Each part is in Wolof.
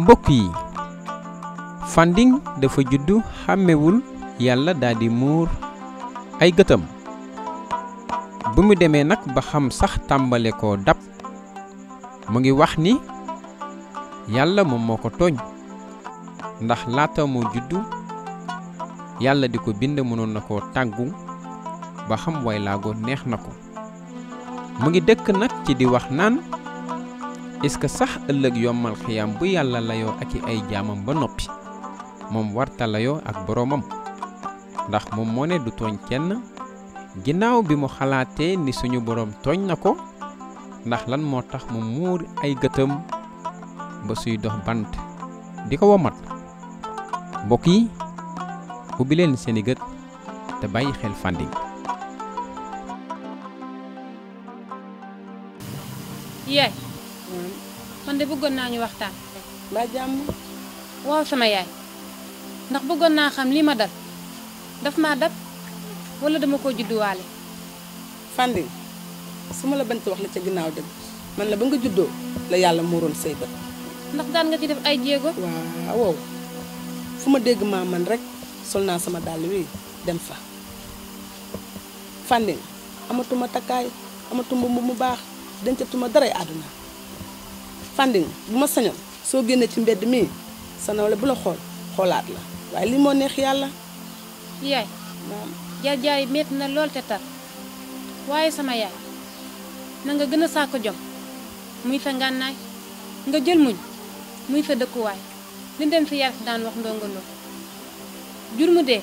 mbokk yi Fanding dafa juddu xàmmewul yàlla daldi muur ay gëtam bu mu demee nag ba xam sax tàmbale ko dab mu ngi wax ni yàlla moom moo ko tooñ ndax laata moo juddu yàlla di ko bind mënoon na koo tàggu ba xam way laago neex na ko mu ngi dëkk nag ci di wax naan est-ce que sax ëllëg yombal xiyam bu yàlla layoo ak ay jaamam ba noppi moom warta layoo ak boroomam ndax moom moo ne du tooñ kenn ginnaaw bi mu xalaatee ni suñu boroom tooñ na ko ndax lan moo tax mu muur ay gëtam ba suy dox bant di ko womat mbokk yi ubbi leen seeni gët te bàyyi xel Fanding. yaay man de bëggoon naa ñu waxtaan. ba jàmm. waaw sama yaay ndax bëggoon naa xam li ma dal daf maa dab wala dama ko judduwaale. Fanding su ma la bañ wax la ca ginnaaw dëgg man la ba nga juddoo la yàlla muuroon say bët. ndax daan nga ci def ay jéego. waaw fu ma dégg maa man rek sol naa sama dàll wi dem fa. Fanding amatuma takkaay amatuma mbubb mu baax dencatuma daray àdduna. Fanding bu ma sañoon soo génnee ci mbedd mi sa nawle bu la xoolaat la waaye li moo neex yàlla. yaay jaar-jaar yi metti na lool te tar waaye sama yaay na nga gën a saako jom muy sa ngànnaay nga jël muñ muy sa dëkkuwaay li dem fi yar si daan wax ndongoloo jur mu dee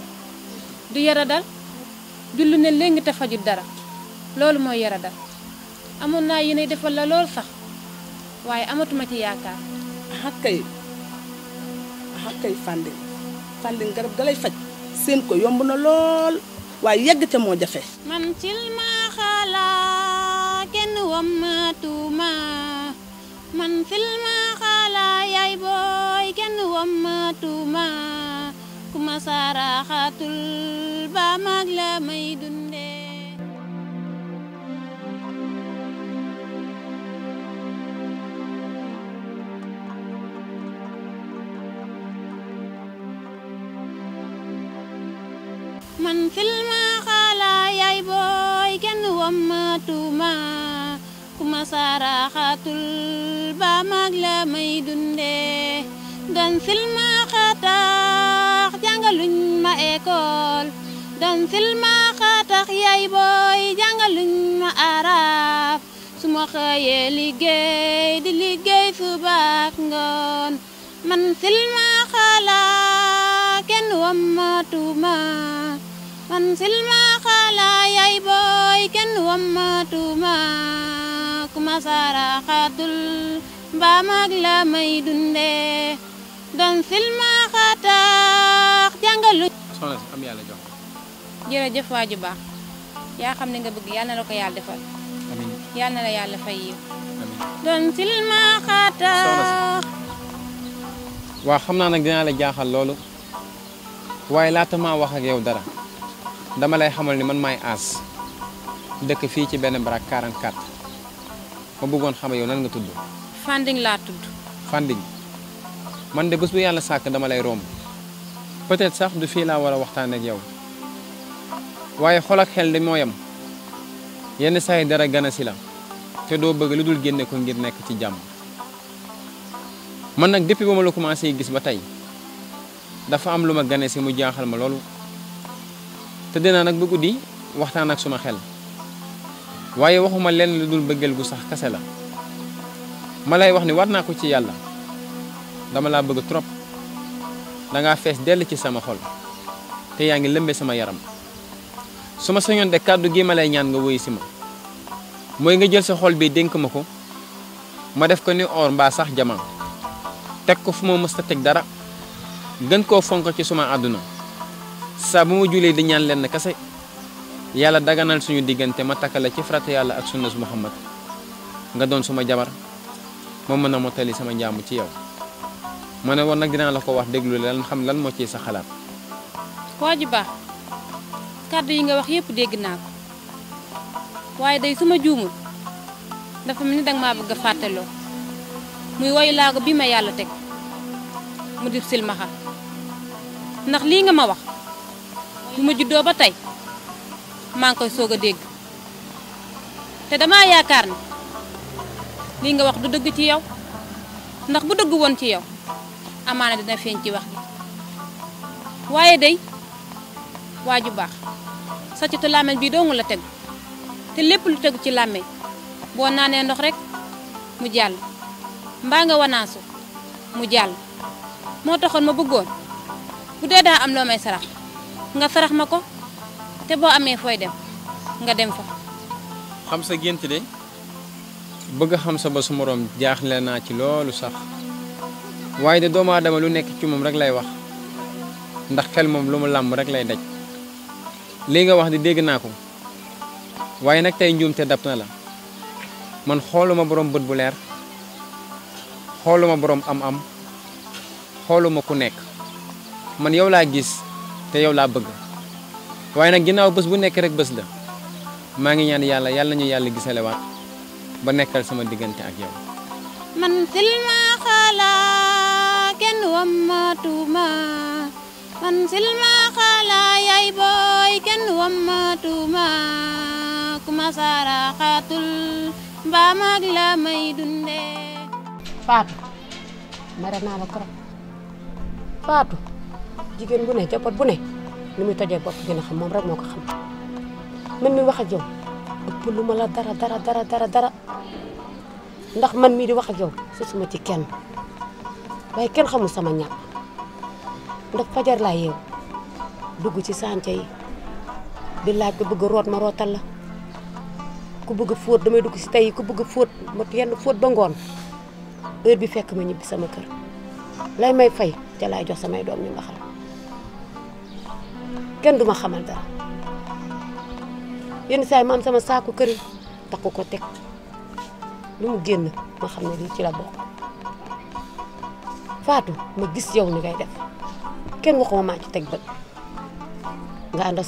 du yara dal jullu ne léegi te fajut dara loolu mooy yara dal amoon naa yéene defal la lool sax waaye amatuma ci yaakaar. kay Fanding garab ga lay faj seen ko yomb na lool waaye yegg ca moo jafe. man silma xala kenn wammatuma man silma xala yaay booy kenn wammatuma kuma saraxatul ba mag la may dunde. man silma xala yaay booy kenn wammatuma kuma saraxatul ba mag la may dunde. dan silma xatax jàngaluñ ma école dan silma xatax yaay booy jàngaluñ ma arab su ma xëyee liggéey di liggéey suba ak ngoon man silma xala kenn wammatuma man silma xala yaay booy kenn wammatuma kuma saraxatul ba mag la may dunde. dan silma xatax jàngalu. soxna si am yàlla jox. jërëjëf waaju baax yaa xam ne nga bëgg yàlla na la ko yàlla defal. amiin yàlla na la yàlla fay yiw. amiin dan silma xatax. waa xam naa nag dinaa la jaaxal loolu waaye laata maa wax ak yow dara dama lay xamal ni man maay As dëkk fii ci benn barak 44 ma bëggoon xam yow nan nga tudd. Fanding laa tudd. Fanding man de bés bu yàlla sàkk dama lay romb peut-être sax du fii laa war a waxtaan ak yow waaye xol ak xel de moo yem yenn saa yi dara gana si la te doo bëgg lu dul génne ko ngir nekk ci jàmm. man nag depuis ba ma la commencé gis ba tey dafa am lu ma gane si mu jaaxal ma loolu te dinaa nag ba guddi waxtaan ak suma xel waaye waxuma lenn lu dul bëggeel gu sax kase la ma lay wax ni war naa ko ci yàlla dama laa bëgg trop dangaa fees dell ci sama xol te yaa ngi lëmbe sama yaram su ma sañoon de kàddu gi ma lay ñaan nga woy si ma mooy nga jël sa xol bi dénk ma ko ma def ko ni or mbaa sax jamaa teg ko fu ma mës a teg dara gën koo fonk ci suma àdduna saa bu ma julee di ñaan leen kese yàlla daganal suñu diggante ma takkale ci farata yàlla ak sunnas Muhammad nga doon suma jabar ma mën a mottali sama njaamu ci yow ma ne woon nag dinaa la ko wax déglu lan xam lan moo ciy sa xalaat. waa ji baax kàddu yi nga wax yépp dégg naa ko waaye day suma juumul dafa mel ni danga maa bëgg a fàttaloo muy woyu laago bi ma yàlla teg mu di silmaxa ndax lii nga ma wax bu ma juddoo ba tey maa ngi koy soog a dégg te damaa yaakaar ne lii nga wax du dëgg ci yow ndax bu dëgg woon ci yow amaana dina feeñ ci wax gi waaye day waa ju baax sàccatu làmmeñ bii doomu la tegu te lépp lu tegu ci làmmeñ boo naanee ndox rek mu jàll mbaa nga wanaasu mu jàll moo taxoon ma bëggoon bu dee daa am loo may sarax nga sarax ma ko te boo amee fooy dem nga dem fa. xam sa gént de bëgg xam sa ba su moroom jaaxle naa ci loolu sax waaye de doomu aadama lu nekk ci moom rek lay wax ndax xel moom lu mu làmb rek lay daj lii nga wax di dégg naa ko waaye nag tey njuumte dab na la man xooluma borom bët bu leer xooluma borom am-am xooluma ku nekk man yow laa gis te yow laa bëgg waaye nag ginnaaw bés bu nekk rek bés la maa ngi ñaan yàlla yàlla ñu yàlla gisalewaat ba nekkal sama diggante ak yow. man silmaxa laa kenn wammatuma man silmaxa laa yaay booy kenn wammatuma ku ma saraxatul mbaa mag la may dunde. Fatou mere naa la trop Fatou jigéen bu ne jàppat bu ne ni muy tojee bopp gën a xam moom rek moo ko xam man mi wax ak yow ëpp lu ma la dara ndax man mii di wax ak yow sosuma ci kenn waaye kenn xamul sama ñàkk ndax fajar laa yeew dugg ci sànce yi di laaj ko bëgg root ma rootal la ku bëgg fóot damay dugg ci tey ku bëgg fóot ma yenn fóot ba ngoon heure bi fekk ma ñibbi sama kër lay may fay ca laay jox samay doom ñu mbaxal kenn duma xamal dara yenn saa yi ma am sama saaku kër yi takku ko teg lu mu génn ma xam ne lii ci la bokk Fatou ma gis yow ni ngay def kenn waxuma maa ci teg bët nga ànd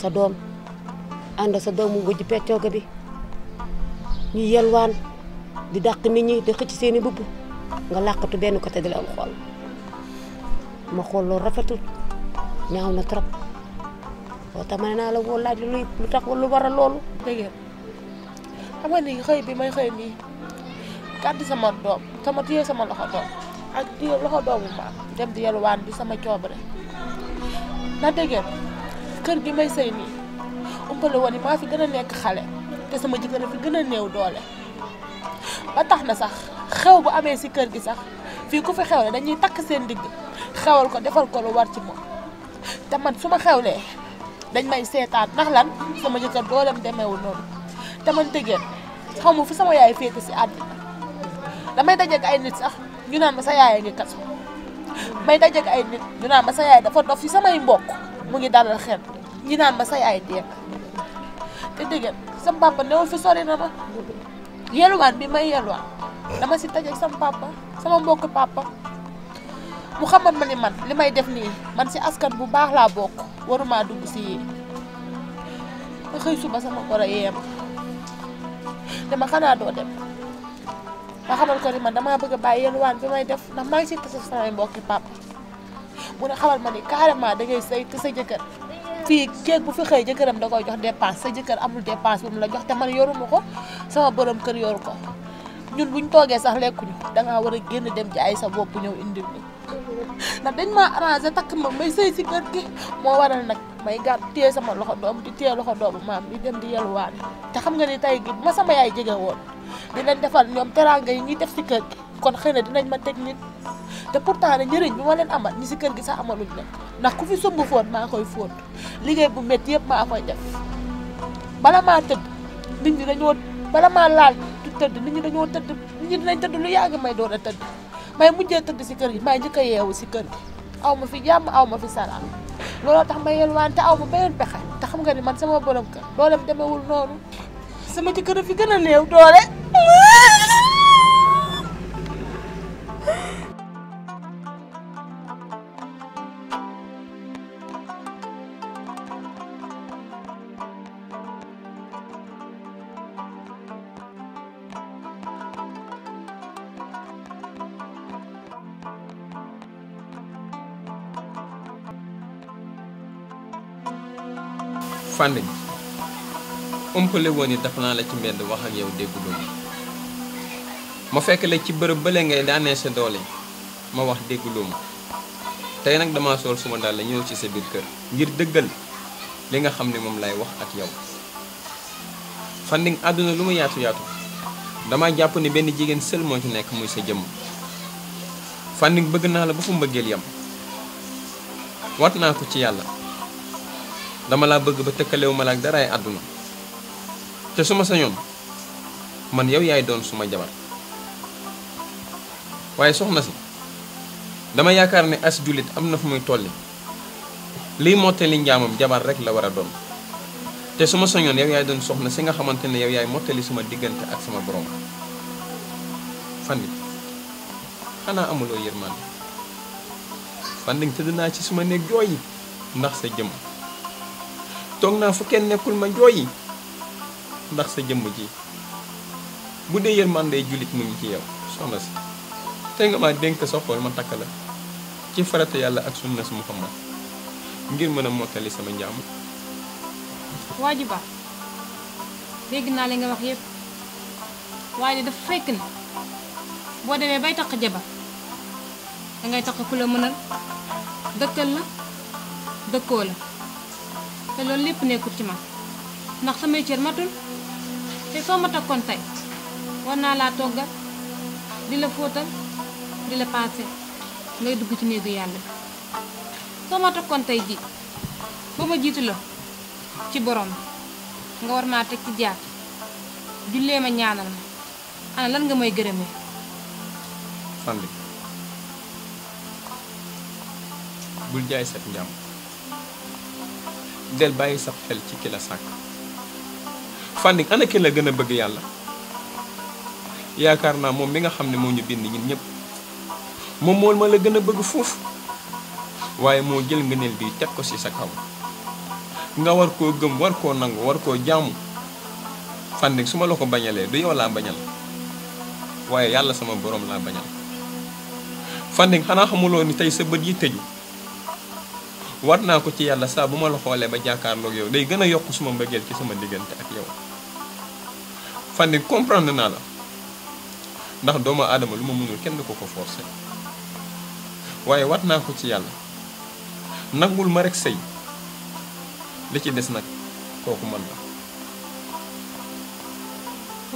sa doom mu wëjj peccooga bi ñu yelwaan di dàq nit ñi di xëcc seeni mbubb nga làqatu benn côté di leen xool ma xool loolu rafetul ñaaw na trop boo tax ma ne naa la woo laaj lu tax lu waral loolu. dëgg xam nga ni xëy bi may xëy nii gàddu sama doom sama téye sama loxo doom ak téye loxo doomu maam dem di yelwaan bi sama coobare na dëgg kër gi may sëy nii umpale woon ni maa fi gën a nekk xale te sama jëkkër fi gën a néew doole ba tax na sax xew bu amee si kër gi sax fii ku fi xewle dañuy takk seen digg xewal ko defal ko lu war ci moom te man su ma xewlee dañ may seetaan ndax lan sama jëkkër dooleem demeewul noonu te man dëggeen xaw ma fu sama yaay féete si àddina damay dajeek ay nit sax ñu naan ma sa yaay ngi kaso may dajeek ay nit ñu naan ma sa yaay dafa dof fi samay mbokk mu ngi dalal xel ñi naan ma sa yaay dee te dëggeen sama papa newul fi sori na ma yelwaan bi may yelwaan dama si dajeek sama papa sama mbokk papa mu xamal ma ni man li may def nii man si askan bu baax laa bokk waruma dugg si yii ma xëy suba sama koro yeem dama xanaa doo dem ma xamal ko ni man damaa bëgg a bàyyi yelwaan bi may def ndax maa ngi si tasa samay mbokki papa mu ne xamal ma ni carrément da ngay sëy te sa jëkkër fii kéeg bu fi xëy jëkkëram da koy jox dépense sa jëkkër amul dépense bu mu la jox te man yoruma ko sama borom kër yoru ko ñun buñ toogee sax lekkuñu dangaa war a génn dem jaay sa bopp ñëw indil ñu ndax dañ maa arrangé takk ma may sëy si kër gi moo waral nag may gàtt téye sama loxo doom di téye loxo doomu maam di dem di yelwaan te xam nga ni tey gi ma sama yaay jege woon dinañ defal ñoom teraanga yi ñuy def si kër gi kon xëy na dinañ ma teg nit te pourtant ne njëriñ bi ma leen amal ñi si kër gi sax amaluñ leen ndax ku fi sumb fóot maa koy fóot liggéey bu métti yëpp maa koy def bala maa tëdd nit ñi dañoo bala maa laal du tëdd nit ñi dañoo tëdd nit ñi dinañ tëdd lu yàgg may door a tëdd may mujjee tëdd si kër gi may njëkk a yeewu si kër gi aw ma fi jàmm aw ma fi salaam looloo tax ma yelwaan te aw ma beneen pexe te xam nga ni man sama borom kër dooleem demewul noonu sama jëkkër a fi gën a néew doole. Fanding umpale woon ni dafa naa la ci mbedd wax ak yow dégguloo ma fekk la ci bërëb bële ngay daanee sa doole ma wax dégguloo ma tey nag dama sol suma daal la ñëw ci sa biir kër ngir dëggal li nga xam ne moom lay wax ak yow. Fanding àdduna lu mu yaatu yaatu dama jàpp ni benn jigéen seul moo ci nekk muy sa jëmm. Fanding bëgg naa la ba fu mbëggeel yam wat naa ko ci yàlla dama laa bëgg ba tëkkalewu ma la ak daraay àdduna te su ma sañoon man yow yaay doon suma jabar waaye soxna si dama yaakaar ne as jullit am na fu muy tolli liy mottali njaamam jabar rek la war a doon te su ma sañoon yow yaay doon soxna si nga xamante ne yow yaay mottali suma diggante ak sama borom. Fanding xanaa amuloo yërmande. Fanding tëdd naa ci suma néeg jooyi ndax sa jëmm toog naa fu kenn nekkul ma jooyi ndax sa jëmm ji bu dee yërmande jullit mu ngi ci yow soxna si tey nga ma dénk sa xol ma takk la ci farata yàlla ak sunna si Muhammad ngir mën a mottali sama njaam. waa ji baax dégg naa li nga wax yépp waaye dafa fekk ni boo demee bay takk jabar dangay takk ku la mënal dëkkal la dëkkoo la te loolu lépp nekkul ci man ndax samay cër matul te soo ma takkoon tey war naa laa toggal di la fóotal di la paase ngay dugg ci néegu yàlla bi soo ma takkoon tey ji ba ma jiitu la ci borom nga war maa teg ci jaar jullee ma ñaanal ma ana lan nga may gërëmee. Fanding bul jaay sab njàm del bàyyi sab xel ci ki la sàkk. Fanding ana ki la gën a bëgg yàlla yaakaar naa moom mi nga xam ne moo ñu bind ñun ñëpp moom moo ma la gën a bëgg foofu waaye moo jël ngëneel bi teg ko ci sa kaw nga war koo gëm war koo nangu war koo jaamu. Fanding su ma la ko bañalee du yow laa bañal waaye yàlla sama borom laa bañal. Fanding xanaa xamuloo ni tey sa bët yi tëju war naa ko ci yàlla saa bu ma la xoolee ba jàkkaarloog yow day gën a yokk suma mbëggeel ci sama diggante ak yow. Fanding comprendre naa la ndax doomu aadama lu ma mënul kenn du ko forcer waaye war naa ko ci yàlla nangul ma rek sëy li ci des nag kooku man la.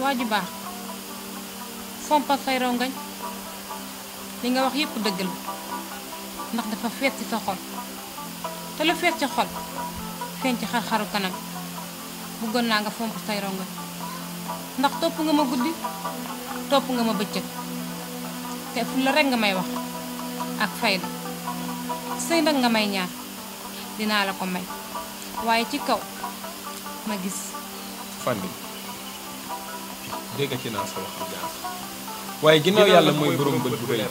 waa ji baax fompal say rongañ li nga wax yépp dëgg la ndax dafa fees ci sa xol te lu fees ci xol feeñ ci xar-xaru kanam bëggoon naa nga fomp say rongañ ndax topp nga ma guddi topp nga ma bëccëg te fu la rek nga may wax ak fayda sëy nag nga may ñaar dinaa la ko may waaye ci kaw ma gis. Fanding déggati naa sa wax ak jaar waaye ginnaaw yàlla mooy borom bët bu rëy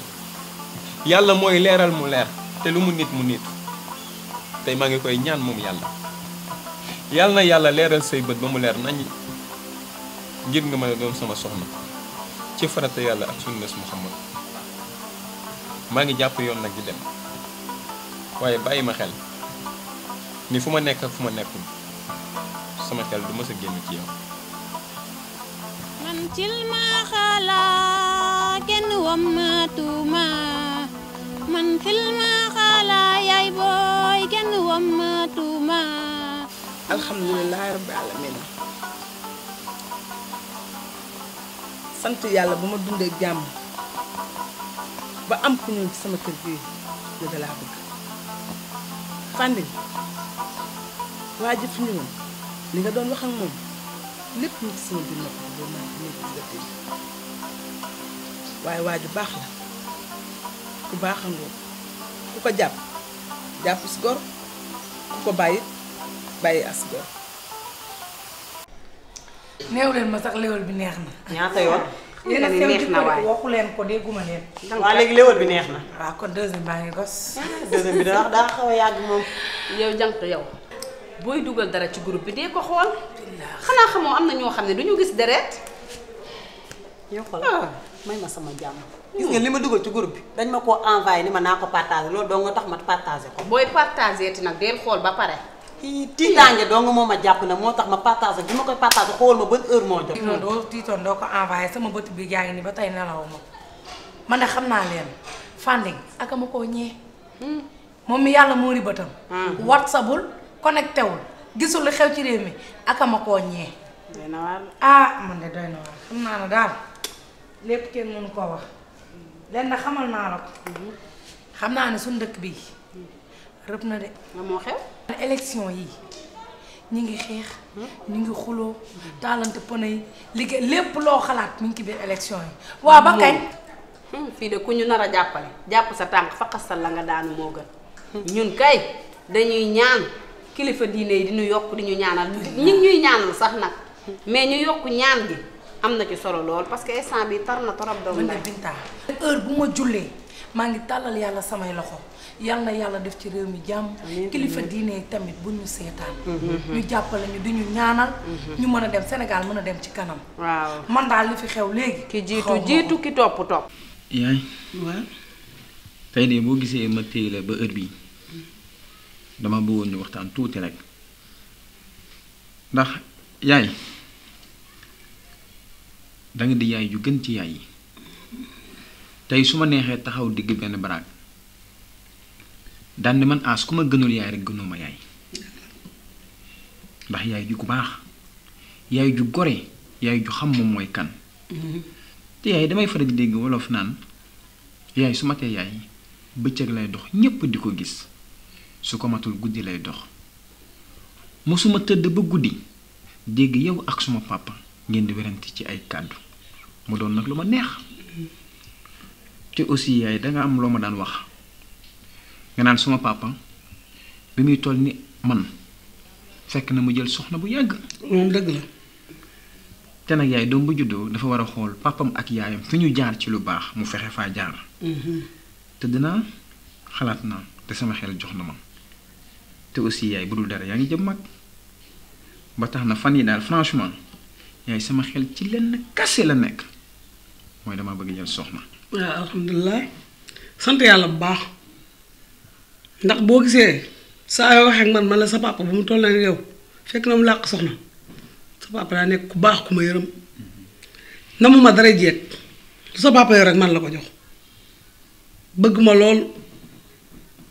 yàlla mooy leeral mu leer te lu mu nit mu nit tey maa ngi koy ñaan moom yàlla na yàlla leeral say bët ba mu leer nañ ngir nga mën a doon sama soxna ci farata yàlla ak sunnas Muhammad. maa ngi jàpp yoon nag di dem waaye bàyyi ma xel ni fu ma nekk ak fu ma nekkul sama xel du mës a génn ci yow. man cil ma xala kenn wammatuma man fil ma xala yaay booy kenn wammatuma. alhamdulilah rabbil alamin sant yàlla ba ma dundee jàmm ba am ku ñëw ci sama kër gi ne da laa bëgg. Fanding waa ji fi ñëwoon li nga doon wax ak moom lépp ñu ci sama biir nopp boo maa ngi nekk ci la waaye waa ju baax la ku baax a ngóob ku ko jàpp jàpp si gor ku ko bàyyi bàyyi as gor. neew leen ma sax léwal bi neex na. ñaata yoon. yéen a neex na waay waxu leen ko dégguma leen. waa léegi léwal bi neex na. waaw kon deuxième baa ngi gos. deuxième bi daa xaw a yàgg moom. yow jant yow booy dugal dara ci groupe bi dee ko xool. xanaa xamoo am na ñoo xam ne duñu gis deret. yow xool may ma sama jàmm. gis nga li ma dugal ci groupe bi dañ ma koo envoyé ni ma naa ko partagé loolu doo nga tax ma partagé ko. booy partagé ti nag deel xool ba pare. tiitaange doo nga moo ma jàpp na moo tax ma partagé bi ma koy partagé xool ma ban heure moo jot. tiitoon doo ko envoyé sama bët bi yaa ngi ni ba tey nelaw ma man de xam naa leen Fanding aka ma koo ñee moom mi yàlla moo ri bëtam whatsappul connecté wul gisul lu xew ci réew mi aka ma koo ñee man de doy na waar xam naa ne daal lépp kenn mënu koo wax leen na xamal naa la ko xam naa ne suñu dëkk bii rëb na de nga moo xew élection yi ñi ngi xeex ñi ngi xuloo taalante pëne yi liggéey lépp loo xalaat mi ngi ci biir élection yi waaw ba kañ fii de ku ñu nar a jàppale jàpp sa tànk faqasal la nga daanu moo gën ñun kay dañuy ñaan kilifa diine yi di ñu yokk di ñu ñaanal ñi ñuy ñaanal sax nag mais ñu yokk ñaan gi am na ci solo lool parce que instant bi tar na torop doom man de Binta heure bu ma jullee maa ngi tàllal yàlla samay loxo yal na yàlla def ci réew mi jàmm kilifa diine yi tamit bu ñu seetaan ñu jàppale ñu di ñu ñaanal ñu mën a dem Sénégal mën a dem ci kanam waaw man daal li fi xew léegi ki jiitu ki topp yaay waaw tey de boo gisee ma téye la ba heure bii dama bëggoon ñu waxtaan tuuti rek ndax yaay danga di yaay ju gën ci yaay yi tey su ma neexee taxaw digg benn baraag daan ni man aas ku ma gënul yaay rek gënoo ma yaay ndax yaay ju ku baax yaay ju gore yaay ju xam moom mooy kan te yaay damay faral di dégg wolof naan yaay su matee yaay bëccëg lay dox ñépp di ko gis su ko matul guddi lay dox mosuma tëdd ba guddi dégg yow ak suma papa ngeen di werante ci ay kàddu mu doon nag lu ma neex te aussi yaay danga am loo ma daan wax nga naan suma papa bi muy toll ni man fekk na mu jël soxna bu yàgg moom dëgg la te nag yaay doom bu juddoo dafa war a xool papam ak yaayam fi ñu jaar ci lu baax mu fexe faa jaar te dinaa xalaat naa te sama xel jox na ma te aussi yaay bu dul dara yaa ngi jëm mag ba tax na fan yi daal franchement yaay sama xel ci lenn kase la nekk mooy dama bëgg jël soxna waaw alhamdulilah sant yàlla bu baax ndax boo gisee saa yoo waxee ak man la sa papa bu mu toll nii yow fekk na mu làq soxna sa papa daa nekk ku baax ku ma yërëm na mu ma dara jeet lu sa papa yow rek man la ko jox bëgg ma lool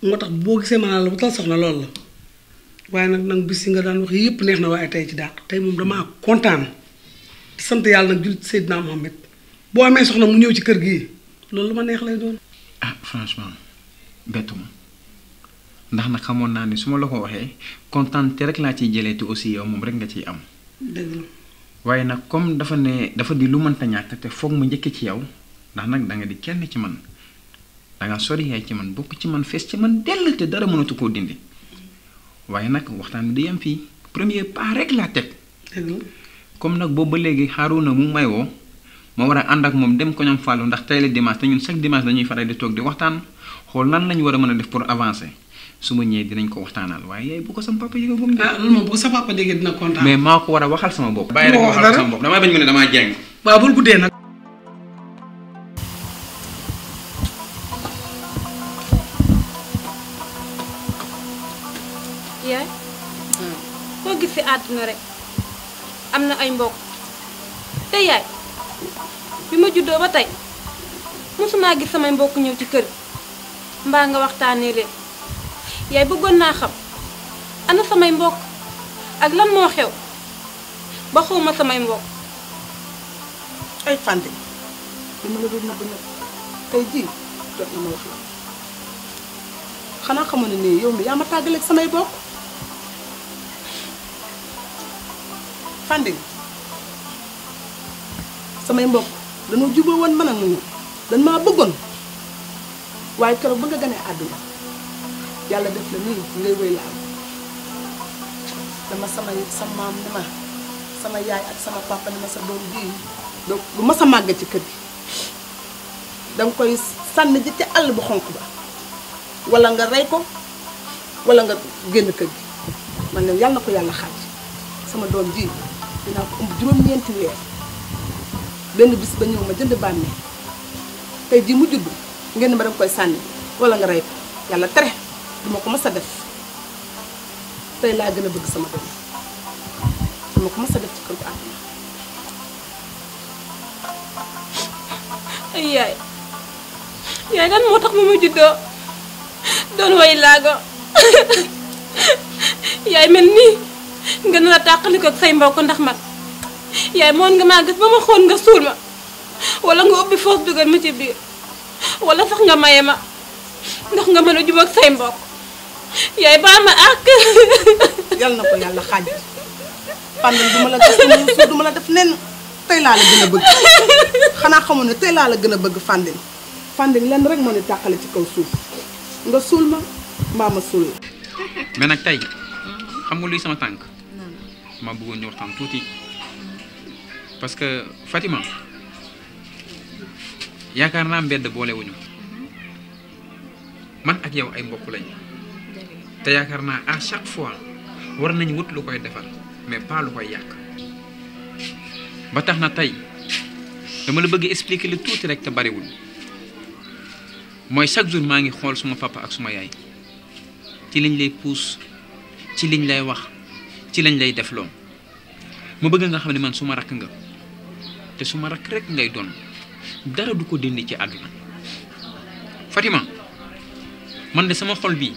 moo tax boo gisee ma la bu tal soxna lool la waaye nag bis yi nga daan wax yëpp neex na waaye tey ci dàq tey moom damaa kontaan di sant yàlla nag jullit Seydina Mohamed boo amee soxna mu ñëw ci kër gi loolu lu ma neex lay doon. ah franchement bettu ma ndax nag xamoon naa ni su ma la ko waxee kontaan te rek laa ciy jëlee te aussi yow moom rek nga ciy am. dëgg la waaye nag comme dafa di lu mënta ñàkk te foog ma njëkk ci yow ndax nag da nga di kenn ci man da nga sori yaay ci man bokk ci man fees ci man dell te dara mënatu koo dindi waaye nag waxtaan bi du yem fii premier pas rek laa teg. dëgg la comme nag boobu ba léegi Harouna mu may woo ma war a ànd ak moom dem ko ñoom Fallou ndax tey la dimanche te ñun chaque dimanche dañuy faral di toog di waxtaan xool lan lañu war a mën a def pour avancer su ma ñëwee dinañ ko waxtaanal waaye yaay bu ko sama papa yëgagum. ah loolu moom bu ko sa papa déggee dina kontaan. mais maa ko war a waxal sama bopp. bàyyi rek waxal ko sama bopp damay bañ mu ne damaa jeng. waaw bul guddee nag. yaay koo gis ci àdduna rek am na ay mbokk te yaay bi ma juddoo ba tey mosumaa gis samay mbokk ñëw ci kër mbaa nga waxtaanee leen yaay bëggoon naa xam ana samay mbokk ak lan moo xew ba xawma samay mbokk. ay fande li ma la doon nëbb nag tey jii jot na ma wax la xanaa xamoon ne nii yow mi yaa ma tàggaleeg samay bokk fande samay mbokk dañoo juboo woon man ak mu dañ maa bëggoon waaye keroog ba nga gënee àdduna yàlla def la nii ngay wéy laal dama sama maam ni ma sama yaay ak sama papa ni ma sa doom bii donc du ma sa màgg ci kër gi danga koy sànni ji ci àll bu xonk ba wala nga rey ko wala nga génn kër gi man ne yàlla na ko yàlla xaaj sama doom ji dinaa ko ëmb juróom-ñeenti weer benn bis ba ñëw ma jënd bàmmee tey jii mu judd ngeen ne ma danga koy sànni wala nga rey ko yàlla tere duma ko mës a def tey laa gën a bëgg sama doom duma ko mës a def ci kër gu àdduna. ay yaay yaay lan moo tax ba ma juddoo doon way laago yaay mel nii nga nar a tàqali ko ak say mbokk ndax man yaay moon nga maa gis ba ma xool nga suul ma wala nga ubbi foos dugal ma ci biir wala sax nga maye ma ndax nga mën a jubóog say mbokk yaay baal ma àq. yal na ko yàlla xaaj Fandène du ma la def suuf du ma la def nen tey laa la gën a bëgg xanaa xamoon ne tey laa la gën a bëgg Fandène Fandène lenn rek moo ne tàqale ci kaw suuf nga suul ma mbaa ma suul la. mais nag tey xam nga luy sama tànk ma bëggoon ñu waxtaan tuuti parce que Fatima yaakaar naa mbedd boolewuñu man ak yow ay mbokk lañ te yaakaar naa à chaque fois war nañ wut lu koy defar mais pas lu koy yàq ba tax na tey dama la bëgg expliquer lu tuuti rek te bariwul mooy chaque jour maa ngi xool suma papa ak suma yaay ci liñ lay puus ci liñ lay wax ci lañ lay def loom ma bëgg nga xam ne man suma rakk nga te suma rakk rek ngay doon dara du ko dindi ci àdduna Fatima man de sama xol bii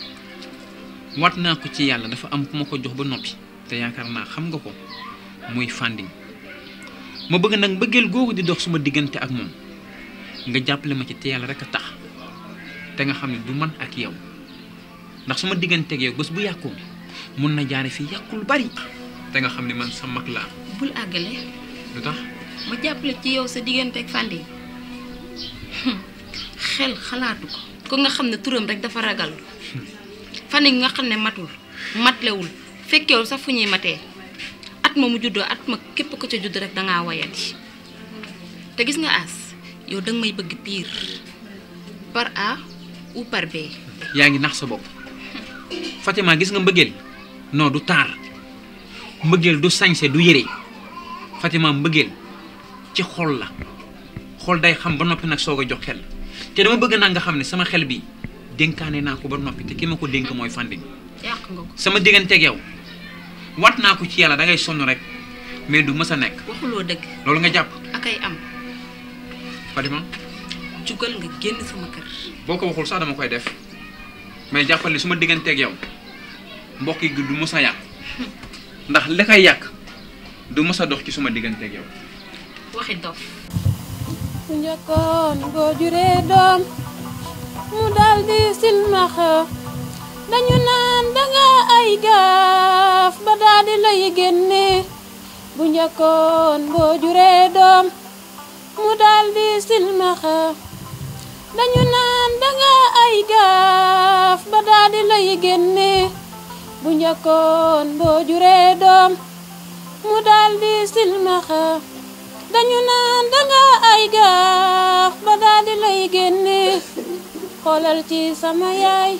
wat naa ko ci yàlla dafa am ku ma ko jox ba noppi te yaakaar naa xam nga ko muy Fandène ma bëgg nag mbëggeel googu di dox suma diggante ak moom nga jàppale ma ci te yàlla rek a tax te nga xam ne du man ak yow ndax suma diggante ak yow bés bu yàqoo mun na jaare fii yàqul bari te nga xam ne man sa mag laa. bul àggale. lu tax ma jàppale ci yow sa diggante ak Fandène xel xalaatu ko. ko nga xam ne turam rek dafa ragal Fandène nga xam ne matul matlewul fekkewul sax fu ñuy matee at ma mu juddoo at ma képp ko ca judd rek dangaa wayati te gis nga As yow danga may bëgg pire par A ou par B. yaa ngi nax sa bopp Fatima gis nga mbëggeel non du taar mbëggeel du sañse du yére Fatima mbëggeel ci xol la xol day xam ba noppi nag soog a jox xel te dama bëgg naa nga xam ne sama xel bi dénkaane naa ko ba noppi te ki ma ko dénk mooy Fandène. yàq nga ko sama digganteeg yow wat naa ko ci yàlla dangay sonn rek mais du mës a nekk. waxuloo dëgg. loolu nga jàpp. akay am. Fatima. jugal nga génn sama kër. boo ko waxul sax dama koy def mais jàppal ni suma digganteeg yow mbokk yi du mës a yàq ndax li koy yàq du mës a dox ci suma digganteeg yow. waxi dof. bu njëkkoon boo juree doom mu daldi silmaxa dañu naan danga ay gaaf ba daldi lay génne bu njëkkoon boo juree doom mu daldi silmaxa dañu naan danga ay gaaf ba daldi lay génne bu njëkkoon boo juree doom mu daldi silmaxa dañu naan danga ay gaaf ba daldi lay génne xoolal ci sama yaay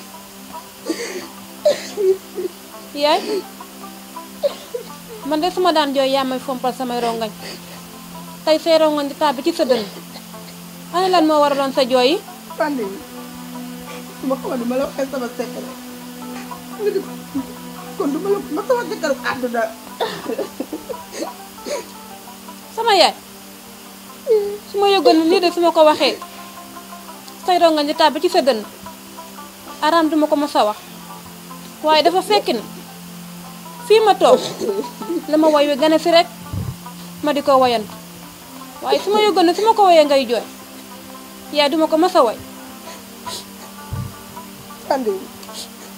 man de suma daan jooy yaa may fompal samay rongañ tey say rongañ di tàbbi ci sa dënn ana lan moo waraloon sa jooy yi Fandène ma xamal ma la waxee sama secret nga di kon du ma la ma sama jëkkër àdduna sama yaay su ma yëgoon lii de su ma ko waxee say rongañ di tàbbi ci sa dënn araam duma ko mos a wax waaye dafa fekk na fii ma toog la ma woy wi gane fi rek ma di ko woyantu waaye su ma yëgoon ne su ma ko woyee ngay jooy yaay duma ko mos a woy Fandène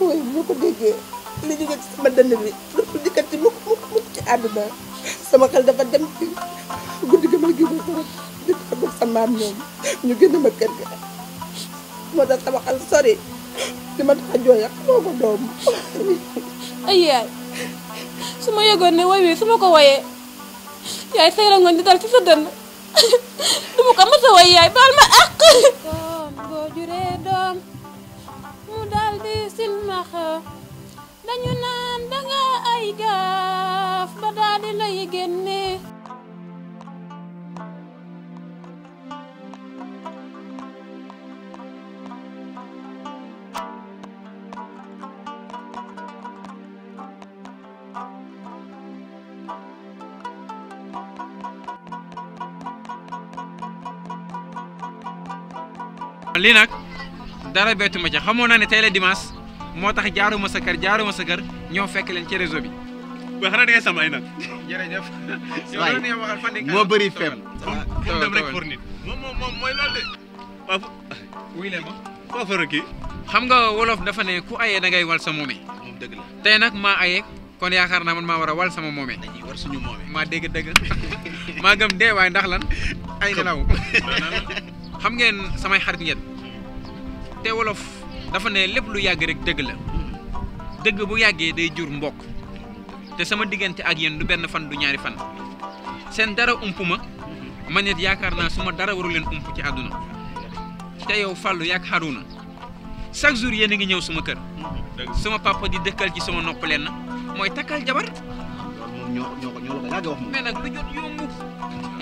woy bu ko déggee li jóge ci sama dënn bi du dikkati mukk ci àdduna sama xel dafa dem ci guddi gi ma génne sama jëkkër ak sa maam ñoom ñu génn ma kër ga moo tax sama xel sori li ma tax a jooy ak moo ko doom. ay yaay su ma yëgoon ne woy wi su ma ko woyee yaay say rangoñ di dal ci sa dënn du ma ko mës a woy yaay baal ma àq. doom boo juree doom mu dal di silmaxa dañu naan danga ay gaaf ba daal di lay génne. lii nag dara bettu ma ci xamoon naa ne tey la dimanche moo tax jaaruma sa kër ñoo fekk leen ci réseau bi. waaye xanaa da ngay sam ay nag. jërëjëf. waay moo bëri fem. fu dem rek pour nit. moom mooy loolu de. waaw. wuy leen ma. foofu rek kii. xam nga wolof dafa ne ku ayee da ngay wal sa moome. moom dëgg la. tey nag maa ayee kon yaakaar naa man maa war a wal sama moome. dañuy war suñu moome. maa dégg maa gëm dee waaye ndax lan ay nelaw. xam ngeen samay xarit ngeen te wolof dafa ne lépp lu yàgg rek dëgg la dëgg bu yàggee day jur mbokk te sama diggante ak yéen du benn fan du ñaari fan seen dara ump ma man it yaakaar naa suma dara waru leen ump ci àdduna te yow Fallou yaak Harouna chaque jour yéen a ngi ñëw suma kër suma papa di dëkkal ci sama nopp leen mooy takkal jabar ñoo la ko yàgg wax moom. mais nag lu jot yomb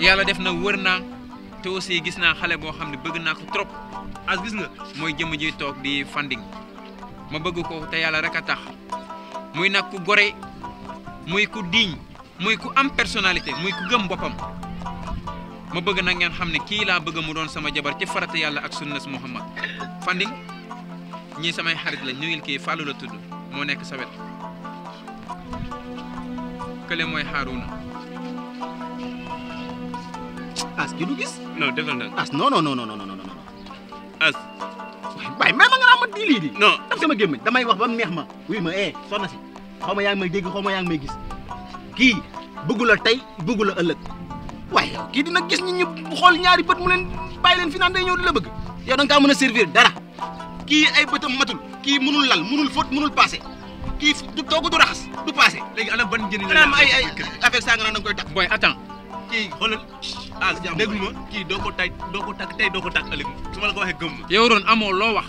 yàlla def na wër naa te aussi gis naa xale boo xam ne bëgg naa ko trop as gis nga mooy jëmm ji toog di Fanding ma bëgg ko te yàlla rek a tax muy nag ku gore muy ku digne muy ku am personnalité muy ku gëm boppam ma bëgg nag ngeen xam ne kii laa bëgg mu doon sama jabar ci farata yàlla ak sunnas Muhammad Fanding ñii samay xarit la ñuyil kii Fallou la tudd moo nekk sa wet kële mooy Harouna. as ki du gis. non defal na as non as waaye même nga naa ma di lii di non daf sama gémmiñ damay wax ba mu neex ma wuy ma soxna si xaw ma yaa ngi may dégg xaw ma yaa ngi may gis kii bëggu la tey bëggu la ëllëg waaye yow kii dina gis nit ñi xool ñaari bët mu leen bàyyi leen fi naan day ñëw di la bëgg yow da nga kaa mën a servir dara kii ay bëtam matul kii mënul lal mënul fóot mënul passé kii du toogu du raxas du passé léegi ana ban njëriñ la ay affaire saa nga naan da nga koy tax boy attends kii xoolal déglu ma kii doo ko takk tey doo ko takk ëllëg su ma la ko waxee gëm ma yow Ron amoo loo wax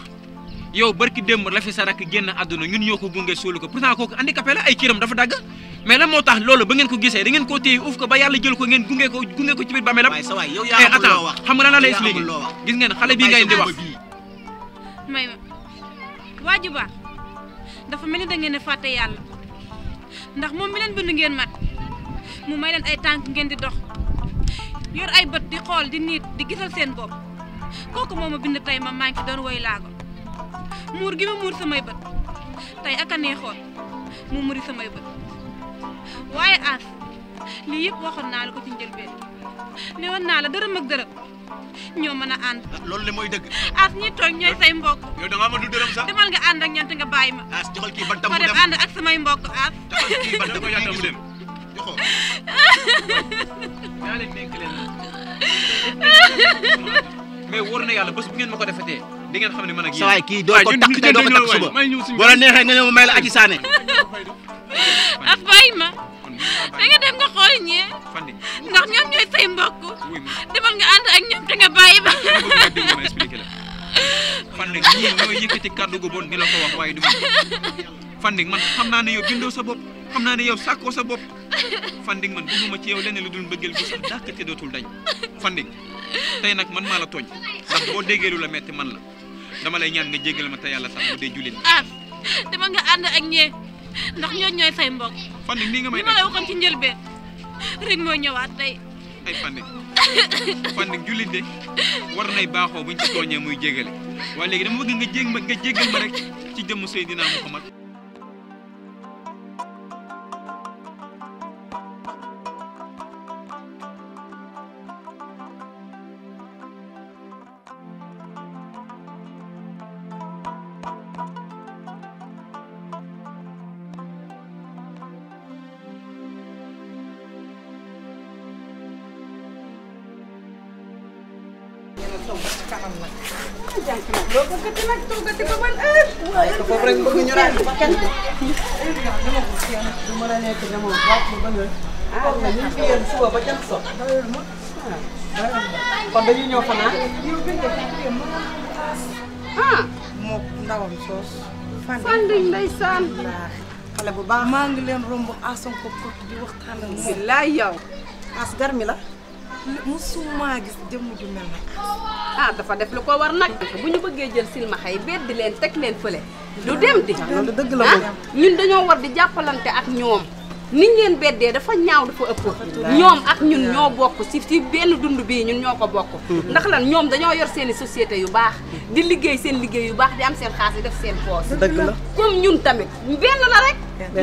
yow barki démb la fi sa rakk génn àdduna ñun ñoo ko gunge suulu ko pourtant kooku handicapé la ay cëram dafa dagg mais lan moo tax loolu ba ngeen ko gisee da ngeen koo téye uuf ko ba yàlla jël ko ngeen gunge ko ci biir bàmmeelam yow yaa amul loo wax xam nga lan la lay expliqué gis ngeen xale bii ngay di wax may ma waaju baax dafa mel ni da ngeen a fàtte yàlla ndax moom mi leen bind ngeen mat mu may leen ay tànk ngeen di dox yor ay bët di xool di niit di gisal seen bopp kooku moo ma bind tey ma manqué doon woy laago muur gi ma muur samay bët tey aka neexoon mu muri samay bët waaye as lii yëpp waxoon naa la ko ci njëlbeen ne woon naa la dërëm ak dërëm ñoo mën a ànd loolu le mooy dëgg as ñi toog ñooy say mbokk yow da nga ma du dërëm sax demal nga ànd ak ñant nga bàyyi ma as joxal kii bantam ma mu dem dem ànd ak samay mbokk as joxal kii bantam mu dem joxo yaa leen dénk leen mais wóor na yàlla bés bu ngeen ma ko defetee di ngeen xam ne man ak yéen sawaay kii doo ko takk tey doo ko takk suba wala neexee nga ñëw ma may la aji saane as bàyyi ma da nga dem nga xool ñee Fanding ndax ñoom ñooy say mbokk demal nga ànd ak ñoom te nga bàyyi ba ma expliqué la Fanding ñii ñooy yëkkati kàddu gu bon di la ko wax waaye du ma Fanding man xam naa ne yow bindoo sa bopp xam naa ne yow sàkkoo sa bopp Fanding man bëgguma ci yow lenn lu dul mbëggeel bu sax dàkk te dootul dañ Fanding tey nag man maa la tooñ ndax boo déggee lu la metti man la dama lay ñaan nga jéggal ma te yàlla sax bu dee jullit as demal nga ànd ak ñee ndax ñooñ ñooy say mbokk Fanding nii nga may li ma la waxoon ci njëlbeen rek mooy ñëwaat tey ay Fanding jullit de war nay baaxoo buñ ci tooñee muy jéggale waaye léegi dama bëgg nga jéggal ma rek ci jëmm Seydina Muhammad kanam nag. jànk nag doo bëggati nag toogati ba ban heure. waaye ko foofu rek bëgg ñu raay ba kenn. du mën a nekk ne moom baax na ba heure. ah ñu ngi fi yéen suba ba jant so. kon dañuy ñëw fanaan. ah. moo ndawam soos. Fanding ndeysaan. xale bu baax maa ngi leen romb ason ko di waxtaan ak moom. billaay yow. as gar mi la. musuma gis jëmm ju mel nag. ah dafa def lu ko war nag. bu ñu bëggee jël silmaxa yi beddi leen teg leen fële. du dem di. loolu dëgg la ah ñun dañoo war di jàppalante ak ñoom. niñ leen beddee dafa ñaaw dafa ëpp. ñoom ak ñun ñoo bokk ci benn dund bii ñun ñoo ko bokk. ndax lan ñoom dañoo yor seeni société yu baax. di liggéey seen liggéey yu baax di am seen xaalis def seen poos. dëgg la comme ñun tamit benn la rek.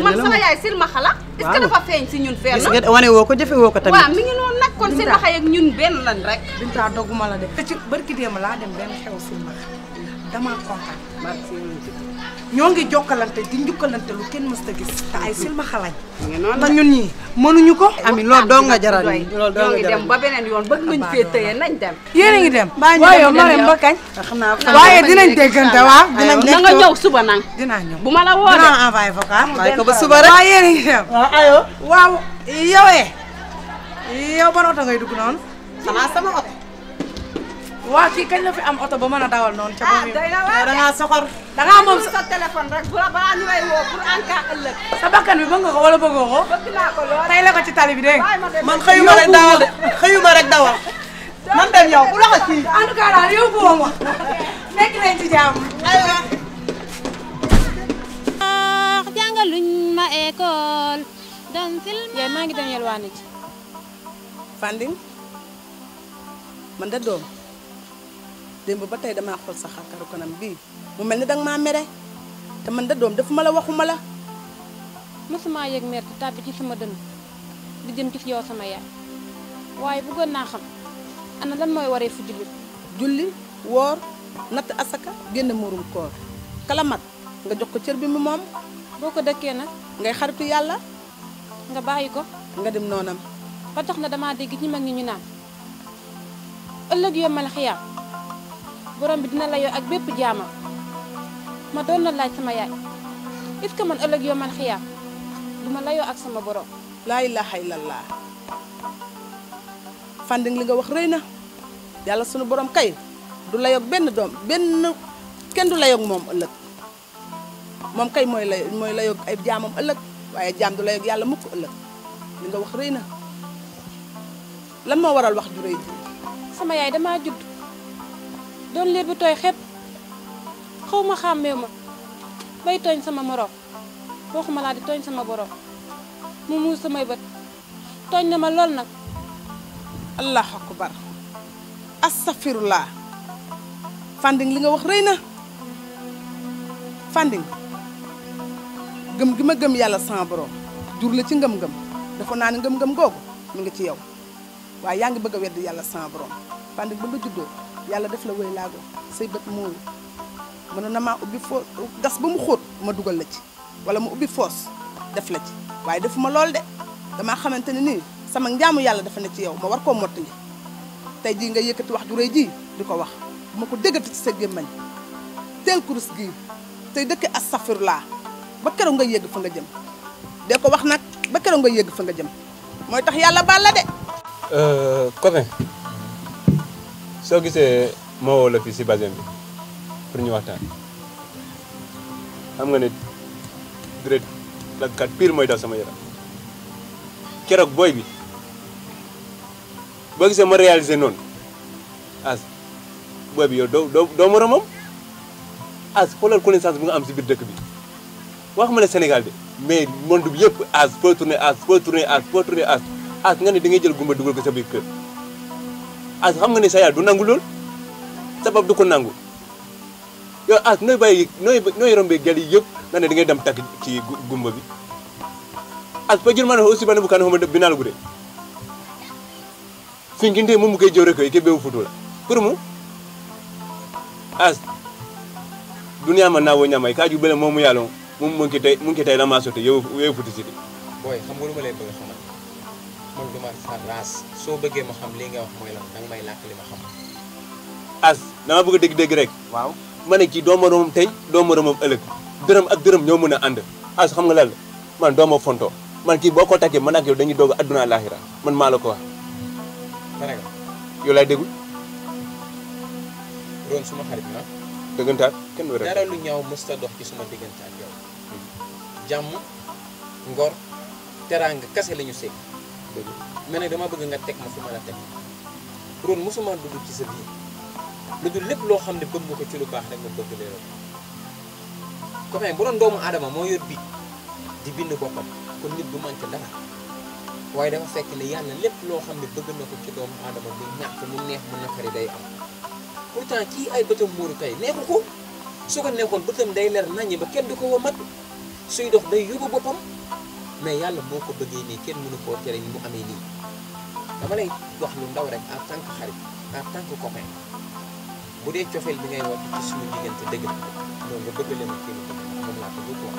man sama yaay silmaxa la. est-ce que dafa feeñ si ñun fenn. gis nga wane woo ko jëfe woo ko tamit. waaw mi ngi noonu nag kon silmaxa yeeg ñun benn lañ rek. Binta dogguma la def. te ci barki démb laa dem benn xew silmaxa damaa kontaan. ñoo ngi jokkalante di njukkalante lu kenn mës a gis te ay silmaxa lañ. ndax ñun ñii mënuñu ko. ami loolu doo nga jaral loolu doo ñoo nga ngi jaral dem ba beneen yoon bëgg ngañ fee tëye nañ dem. yéen a ngi dem. waaye yow ma dem ba kañ. xam naa waaye dinañ déggante waaw. dinañ na nga ñëw suba nang dinaa ñëw. bu ma la woo dinaa la envoyé vocal. waaye ko ba suba rek. waaw yéen a ngi dem. waaw ayo waaw yow yow ban oto ngay dugg noonu. xanaa sama oto. waa kii kañ la fi am oto ba mën a dawal noonu. ca boobu doy na waar da ngaa soxor. da ngaa moom sa téléphone rek bu la balaa ñu lay woo pour en cas ëllëg. sa bakkan bi bëgg nga ko wala bëggoo ko. bëgg naa ko lool. tey la ko ci tali bi dégg nga. man xëyuma rek dawal de xëyuma rek dawal. man dem yow bu loxo ci. en tout cas daal yow boo ma nekk leen ci jàmm. aywa. jàngaluñ ma école doon film. yaay maa ngi dem yelwaani ci. Fanding man de doom démb ba tey damaa xool sa xarkaru kanam bii mu mel ni danga maa mere te man de doom defuma la waxuma la. mosuma yëg mer di tàbbi ci sama dënn di jëm ci yow sama yaay waaye bëggoon naa xam ana lan mooy waree fu jullit. julli woor natt asaka génn murum koor kala mat nga jox ko cër bi mu moom. boo ko dëkkee nag ngay xaritu yàlla nga bàyyi ko. nga dem noonam. ba tax na damaa dégg ñi mag ñi ñu naan ëllëg yombal xiyaam borom bi dina layoo ak bépp jaamam ma doon na laaj sama yaay est-ce que man ëllëg yombal xiyaam duma layoo ak sama borom. laa ilaha illallah Fanding li nga wax rëy na yàlla sunu borom kay du layoog benn doom benn kenn du layoog moom ëllëg moom kay mooy layoog ay jaamam ëllëg waaye jaam du layoog yàlla mukk ëllëg li nga wax rëy na lan moo waral wax ju rëy ji. sama yaay damaa judd doon liir bi tooy xepp xaw ma xàmmeew ma bay tooñ sama moroom waxuma laa di tooñ sama borom mu muus samay bët tooñ na ma lool nag. allahu akbar astafirullah Fanding li nga wax rëy na Fanding gëm gi ma gëm yàlla sama borom jur la ci ngëm-ngëm dafa naa ne ngëm-ngëm googu mi ngi ci yow waaye yaa ngi bëgg a wedd yàlla sama borom Fanding ba nga juddoo yàlla def la wéy laago say bët mooyu mënoon na maa ubbi foo gas ba mu xóot ma dugal la ci wala mu ubbi foos def la ci waaye defuma lool de damaa xamante ne nii sama njaamu yàlla dafa ne ci yow ma war koo mottali tey jii nga yëkkati wax ju rëy ji di ko wax bu ma ko déggati ci sa gémmañ teel kurus gii tey dëkk astafirullah ba keroog nga yëgg fa nga jëm dee ko wax nag ba keroog nga yëgg fa nga jëm mooy tax yàlla baal la de. copain soo gisee ma woo la fii si basin bi pour ñu waxtaan xam nga ne direct kat pire mooy daw sama yaram keroog booy bi boo gisee ma réalisé noonu as booy bi yow doo moromam as xoolal connaissance bu nga am si biir dëkk bi wax ma ne Sénégal de mais monde bi yëpp as foo tourné as nga ne da ngay jël gumba dugal ko sa biir kër as xam nga ne sa yaay du nangu lool sabab du ko nangu yow as nooy bàyyi nooy rombee gel yi yëpp nga ne da ngay dem takk ci gumba bi as pa jël ma ne aussi bane bu kan xoma binal gude finkinte mum koy jore koy ke be futula pour mu as dunia man na wo nyamay ka ju bele momu yalo mum mun ki tay la ma sote yow futi ci boy xam nga luma lay bëgg xamal man duma sa race so bëggee ma xam li nga wax moy lan dang may lak li ma xam as dama bëgg a dégg-dégg rek. waaw ma ne kii doo moromam tey doo moromam ëllëg dërëm ak dërëm ñoo mën a ànd as xam nga lan la man doo ma fonto man kii boo ko takkee man ak yow dañuy doog adduna àllaaxira man maa la ko wax. Sénégal yow laay déglu. Ron suma xarit na. dëggantaat kenn du dara lu ñaaw mës ta dox ci suma diggante ak yow. jàmm ngor teraanga kase la ñu sekk. dëgg mais nag dama bëgg nga teg ma fi ma la teg Ron mosuma dugg ci sa biir lu dul lépp loo xam ne bëgg nga ko ci lu baax rek nga bëgg leeral ko bu doon doomu aadama moo yor bi di bind boppam kon nit du manqué dara waaye dafa fekk ne yàlla lépp loo xam ne bëgg na ko ci doomu aadama mu ñàkk mu neex mu nakari day am pourtant kii ay bëtam muuru tey neexu ko su ko neexoon bëtam day leer naññi ba kenn du ko wamat suy dox day yóbbu boppam mais yàlla moo ko bëggee nii kenn mënu koo tere mu amee nii dama lay wax lu ndaw rek en tant que xarit en tant que copain bu dee cofeel bi ngay wax ci suñu diggante dëgg la loolu nga bëgg leen kii moom laa ko bëgg wax.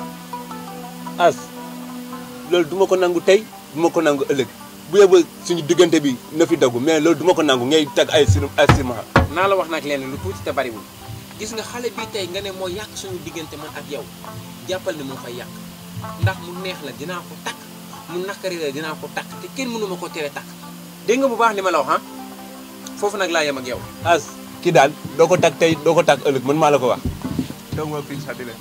as loolu duma ko nangu tey duma ko nangu ëllëg bu yeboo suñu diggante bi na fi daggu mais loolu duma ko nangu ngay tag ay sirma naa la wax nag leen lu tuuti te bariwul gis nga xale bii tey nga ne moo yàq suñu diggante man ak yow jàppal ne moo fay yàq ndax mu neex la dinaa ko takk mu nakari la dinaa ko takk te kenn mënu ma ko tere takk dégg nga bu baax li ma la wax foofu nag laa yem ak yow. as kii daal doo ko takk tey doo ko takk ëllëg man maa la ko wax. donc ma prise di leen.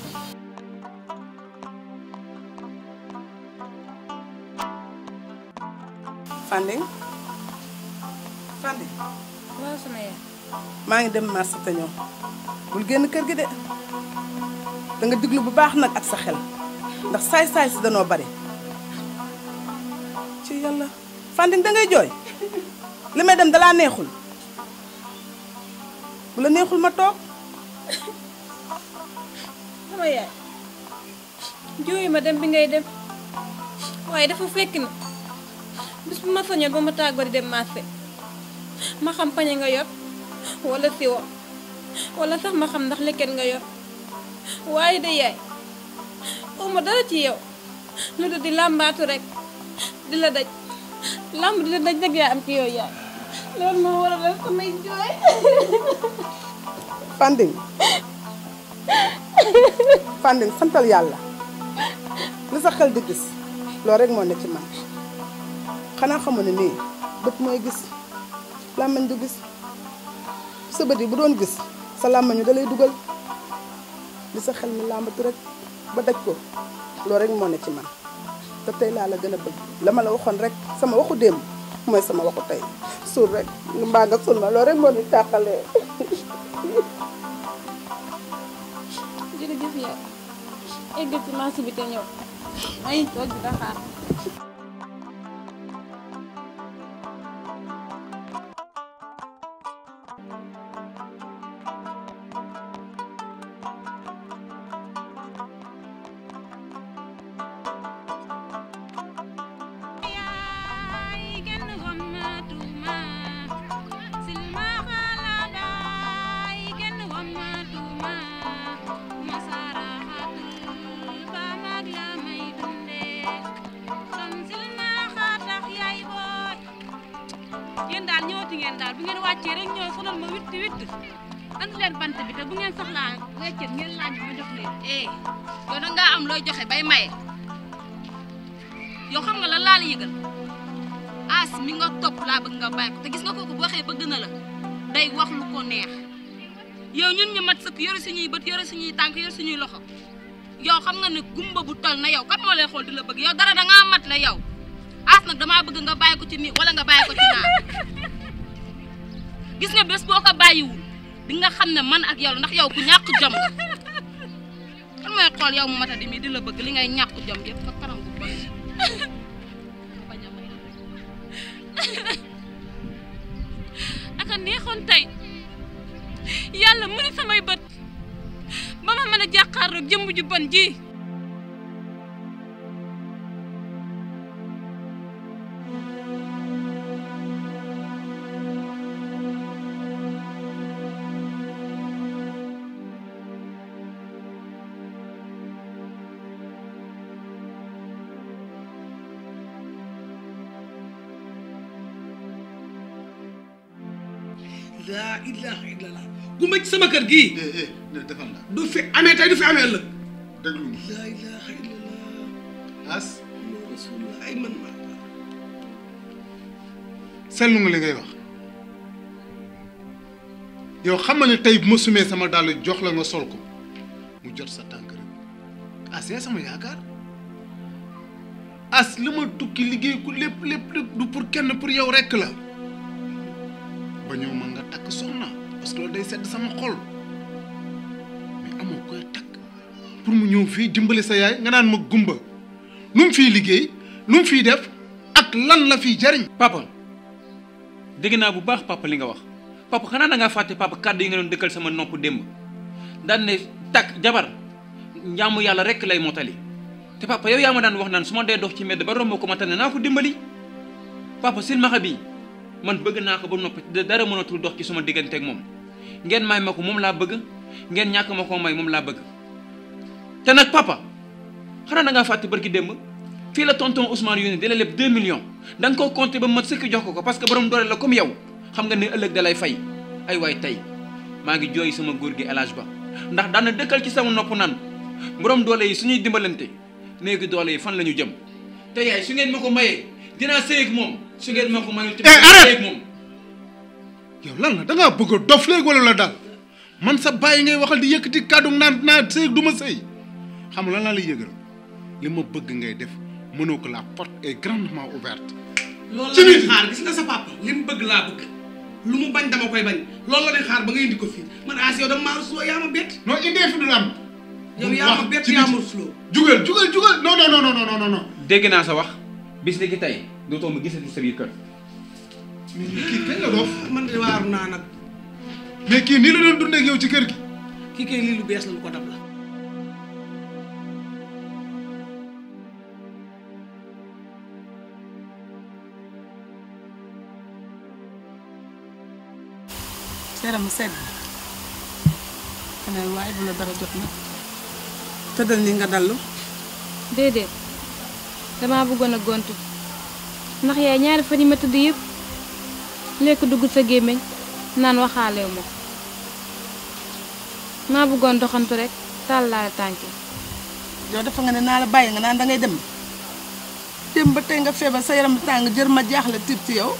Fanding Fanding. waaw sama yaay. maa ngi dem marché te ñëw bul génn kër gi de da nga diglu bu baax nag ak sa xel ndax saay-saay si danoo bari ci yàlla Fanding da ngay jooy li may dem dalaa neexul bu la neexul ma toog. sama yaay jooyu ma dem bi ngay dem waaye dafa fekk na bis bu ma sañoon ba ma tàggoo di dem marché ma xam pañe nga yor wala siwo wala sax ma xam ndax leket nga yor waaye de yaay ma dara ci yow lu dul di làmbaatu rek di la daj làmb di la daj nag yaa am ci yow yaay loolu moo war a def samay jooy. Fanding Fanding santal yàlla li sa xel di gis loolu rek moo ne ci man xanaa xamu ne nii bët mooy gis làmmañ du gis sa bët yi bu doon gis sa làmmañu da lay dugal li sa xel mi làmbatu rek ba daj ko loolu rek moo ne ci man te tey laa la gën a bëgg la ma la waxoon rek sama waxu démb mooy sama waxu tey suur rek mbaa nga sul ma loolu rek moo ñu tàqalee. jërëjëf yaay egg ci marché bi te ñëw may toog di xaar. yéen daal ñëwati ngeen daal bu ngeen wàccee rek ñëw sonal ma witt andi leen bant bi te bu ngeen soxlaa weccet ngeen laaj ma jox leen yow da ngaa am looy joxe bay maye yow xam nga lan laa la yëgal as mi nga topp laa bëgg nga bàyyi ko te gis nga kooku bu waxee bëgg na la day wax lu ko neex yow ñun ñu mat sëkk yore suñuy bët yore suñuy tànk yore suñuy loxo yow xam nga ne gumba bu tol na yow kat moo lay xool di la bëgg yow dara da ngaa mat la yow as nag damaa bëgg nga bàyyi ko ci nii wala nga bàyyi ko ci naa gis nga bés boo ko bàyyiwul di nga xam ne man ak yow la ndax yow ku ñàkk jom nga kan mooy xool yow mu mata di mi di la bëgg li ngay ñàkk jom yëpp fa kanam bu bon aka neexoon tey yàlla mu ni samay bët ba ma mën a jàkkaarloog jëmm ju bon ji laa ilaaha illallah gumba ci sama kër gii defal la du fi amee tey du fi amee ëllëg déglu ma laa ilaaha illallah as rasulullah ay man ma seetlu nga li ngay wax yow xam nga ne tey bu ma sumee sama dàll jox la nga sol ko mu jot sa tànk rek as yaa sama yaakaar as li ma tukki liggéey ko lépp du pour kenn pour yow rekk la ba ñëw ma nga takk soxna parce que loolu day sedd sama xol mais amoo koy takk pour mu ñëw fii dimbali sa yaay nga naan ma gumba lu mu fiy liggéey lu mu fiy def ak lan la fiy jariñ. papa dégg naa bu baax papa li nga wax papa xanaa da ngaa fàtte papa kàddu yi nga doon dëkkal sama nopp démb daan ne takk jabar njaamu yàlla rek lay motali te papa yow yaa ma daan wax naan su ma dee dox ci mbedd ba romb ko ma tane naa ko dimbali papa silmaxa bi man bëgg naa ko ba noppi dara mënatul dox ci suma digganteeg moom ngeen may ma ko moom laa bëgg ngeen ñàkk ma koo may moom laa bëgg te nag papa xanaa da ngaa fàtte barki démb fii la tonton Ousmane yónnee di la lépp 2 millions da nga koo compté ba mat sëkk jox ko parce que borom doole la comme yow xam nga ne ëllëg da lay fay ay waay tey maa ngi jooy sama góor gi El Hadj Ba ndax daan na dëkkal ci sama nopp naan borom doole yi suñuy dimbalante néegi doole yi fan la ñu jëm te yaay su ngeen ma ko mayee dinaa sëy ak moom su ngeen ma ko mayul te sëy ak moom. yow lan la da ngaa bëgg a dof léegi wala la daal man sa bàyyi ngay waxal di yëkkati kàddu naan naa sëy du ma sëy xam nga lan laa lay yëgal li ma bëgg ngay def mënoo ko la porte est grandement ouverte. loolu la ñuy xaar gis nga sa papa li mu bëgg laa bëgg lu mu bañ dama koy bañ loolu la ñuy xaar ba nga indi ko fii man as yow dama maa rusloo yaa ma bett. non indee fi du am. yow yaa ma bett yaa ma rusloo. jugal non. dégg naa sa wax bis ni ki tey dootoo ma gisati sa biir kër. mais kii kañ la doof. man de waaru naa nag. mais kii nii la doon dundee ak yow ci kër gi. kii kay lii lu bees la lu ko dab la. seeram mu sedd xanaa waaye bu la dara jot nag tëddal ni nga dallu. déedéet damaa bëggoon a gontu ndax yaay ñaari fan yi ma tëdd yëpp lekk dugg sa gémmiñ naan waxaalew ma maa bëggoon doxantu rek tàllaale tànki. yow dafa nga ne naa la bàyyi nga naan dangay dem dem ba tey nga feebar sa yaram tàng jër ma jaaxle tiit ci yow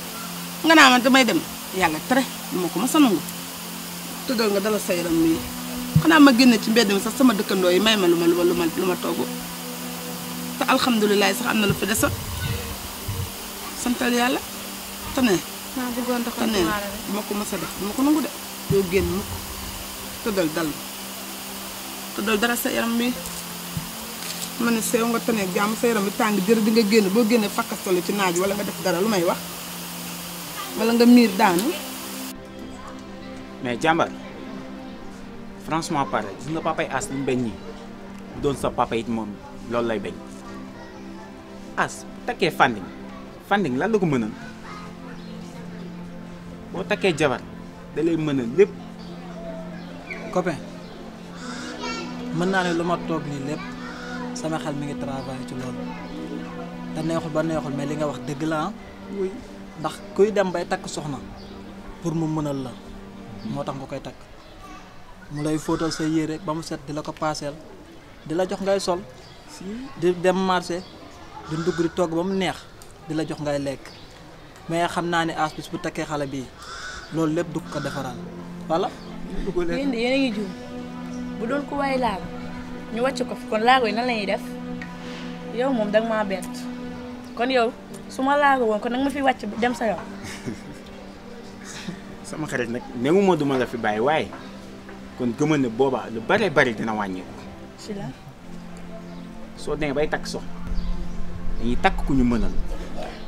nga naa man damay dem yàlla tere moo ko ma sa nangu tëddal nga dala sa yaram mii xanaa ma génne ci mbedd mi sax sama dëkkandoo yi may ma lu ma togg te alhamdulilah sax am na lu fi desa santal yàlla te ne maa bëggoon doxantu waale rek moo ko mës a def moo ko nangu de doo génn mukk tëddal dal tëddal dara sa yaram mii ma ne sew nga tane jàmm sa yaram bi tàng jër di nga génn boo génnee fakkastolu ci naaj wala nga def dara lu may wax wala nga miir daanu. mais jàmbar franchement parlé gis nga papay as li mu bañ nii bu doon sa papa it moom loolu lay bañ as bu takkee Fanding lan la ko mënal boo takkee jabar da lay mënal lépp. copain mën naa ne lu ma toog nii lépp sama xel mi ngi travail ci loolu te neexul ba neexul mais li nga wax dëgg la oui ndax kuy dem bay takk soxna pour mu mënal la moo tax nga koy takk mu lay fóotal sa yére ba mu set di la ko paaseel di la jox ngay sol di dem marché di ndugg di togg ba mu neex di la jox ngay lekk mais xam naa ne as bis bu takkee xale bii loolu lépp du ko defaral voilà. yéen de yéen a ngi juum bu doon ko waay laago ñu wàcc ko fi kon laago yi nan la ñuy def yow moom danga maa bett kon yow su ma laago woon kon nag ma fi wàcc dem sa yow. sama xarit nag néew ma duma la fi bàyyi waaye kon gëmal ne boobaa lu bari dina wàññeeku. si la soo demee bay takk soxna dañuy takk ku ñu mënal.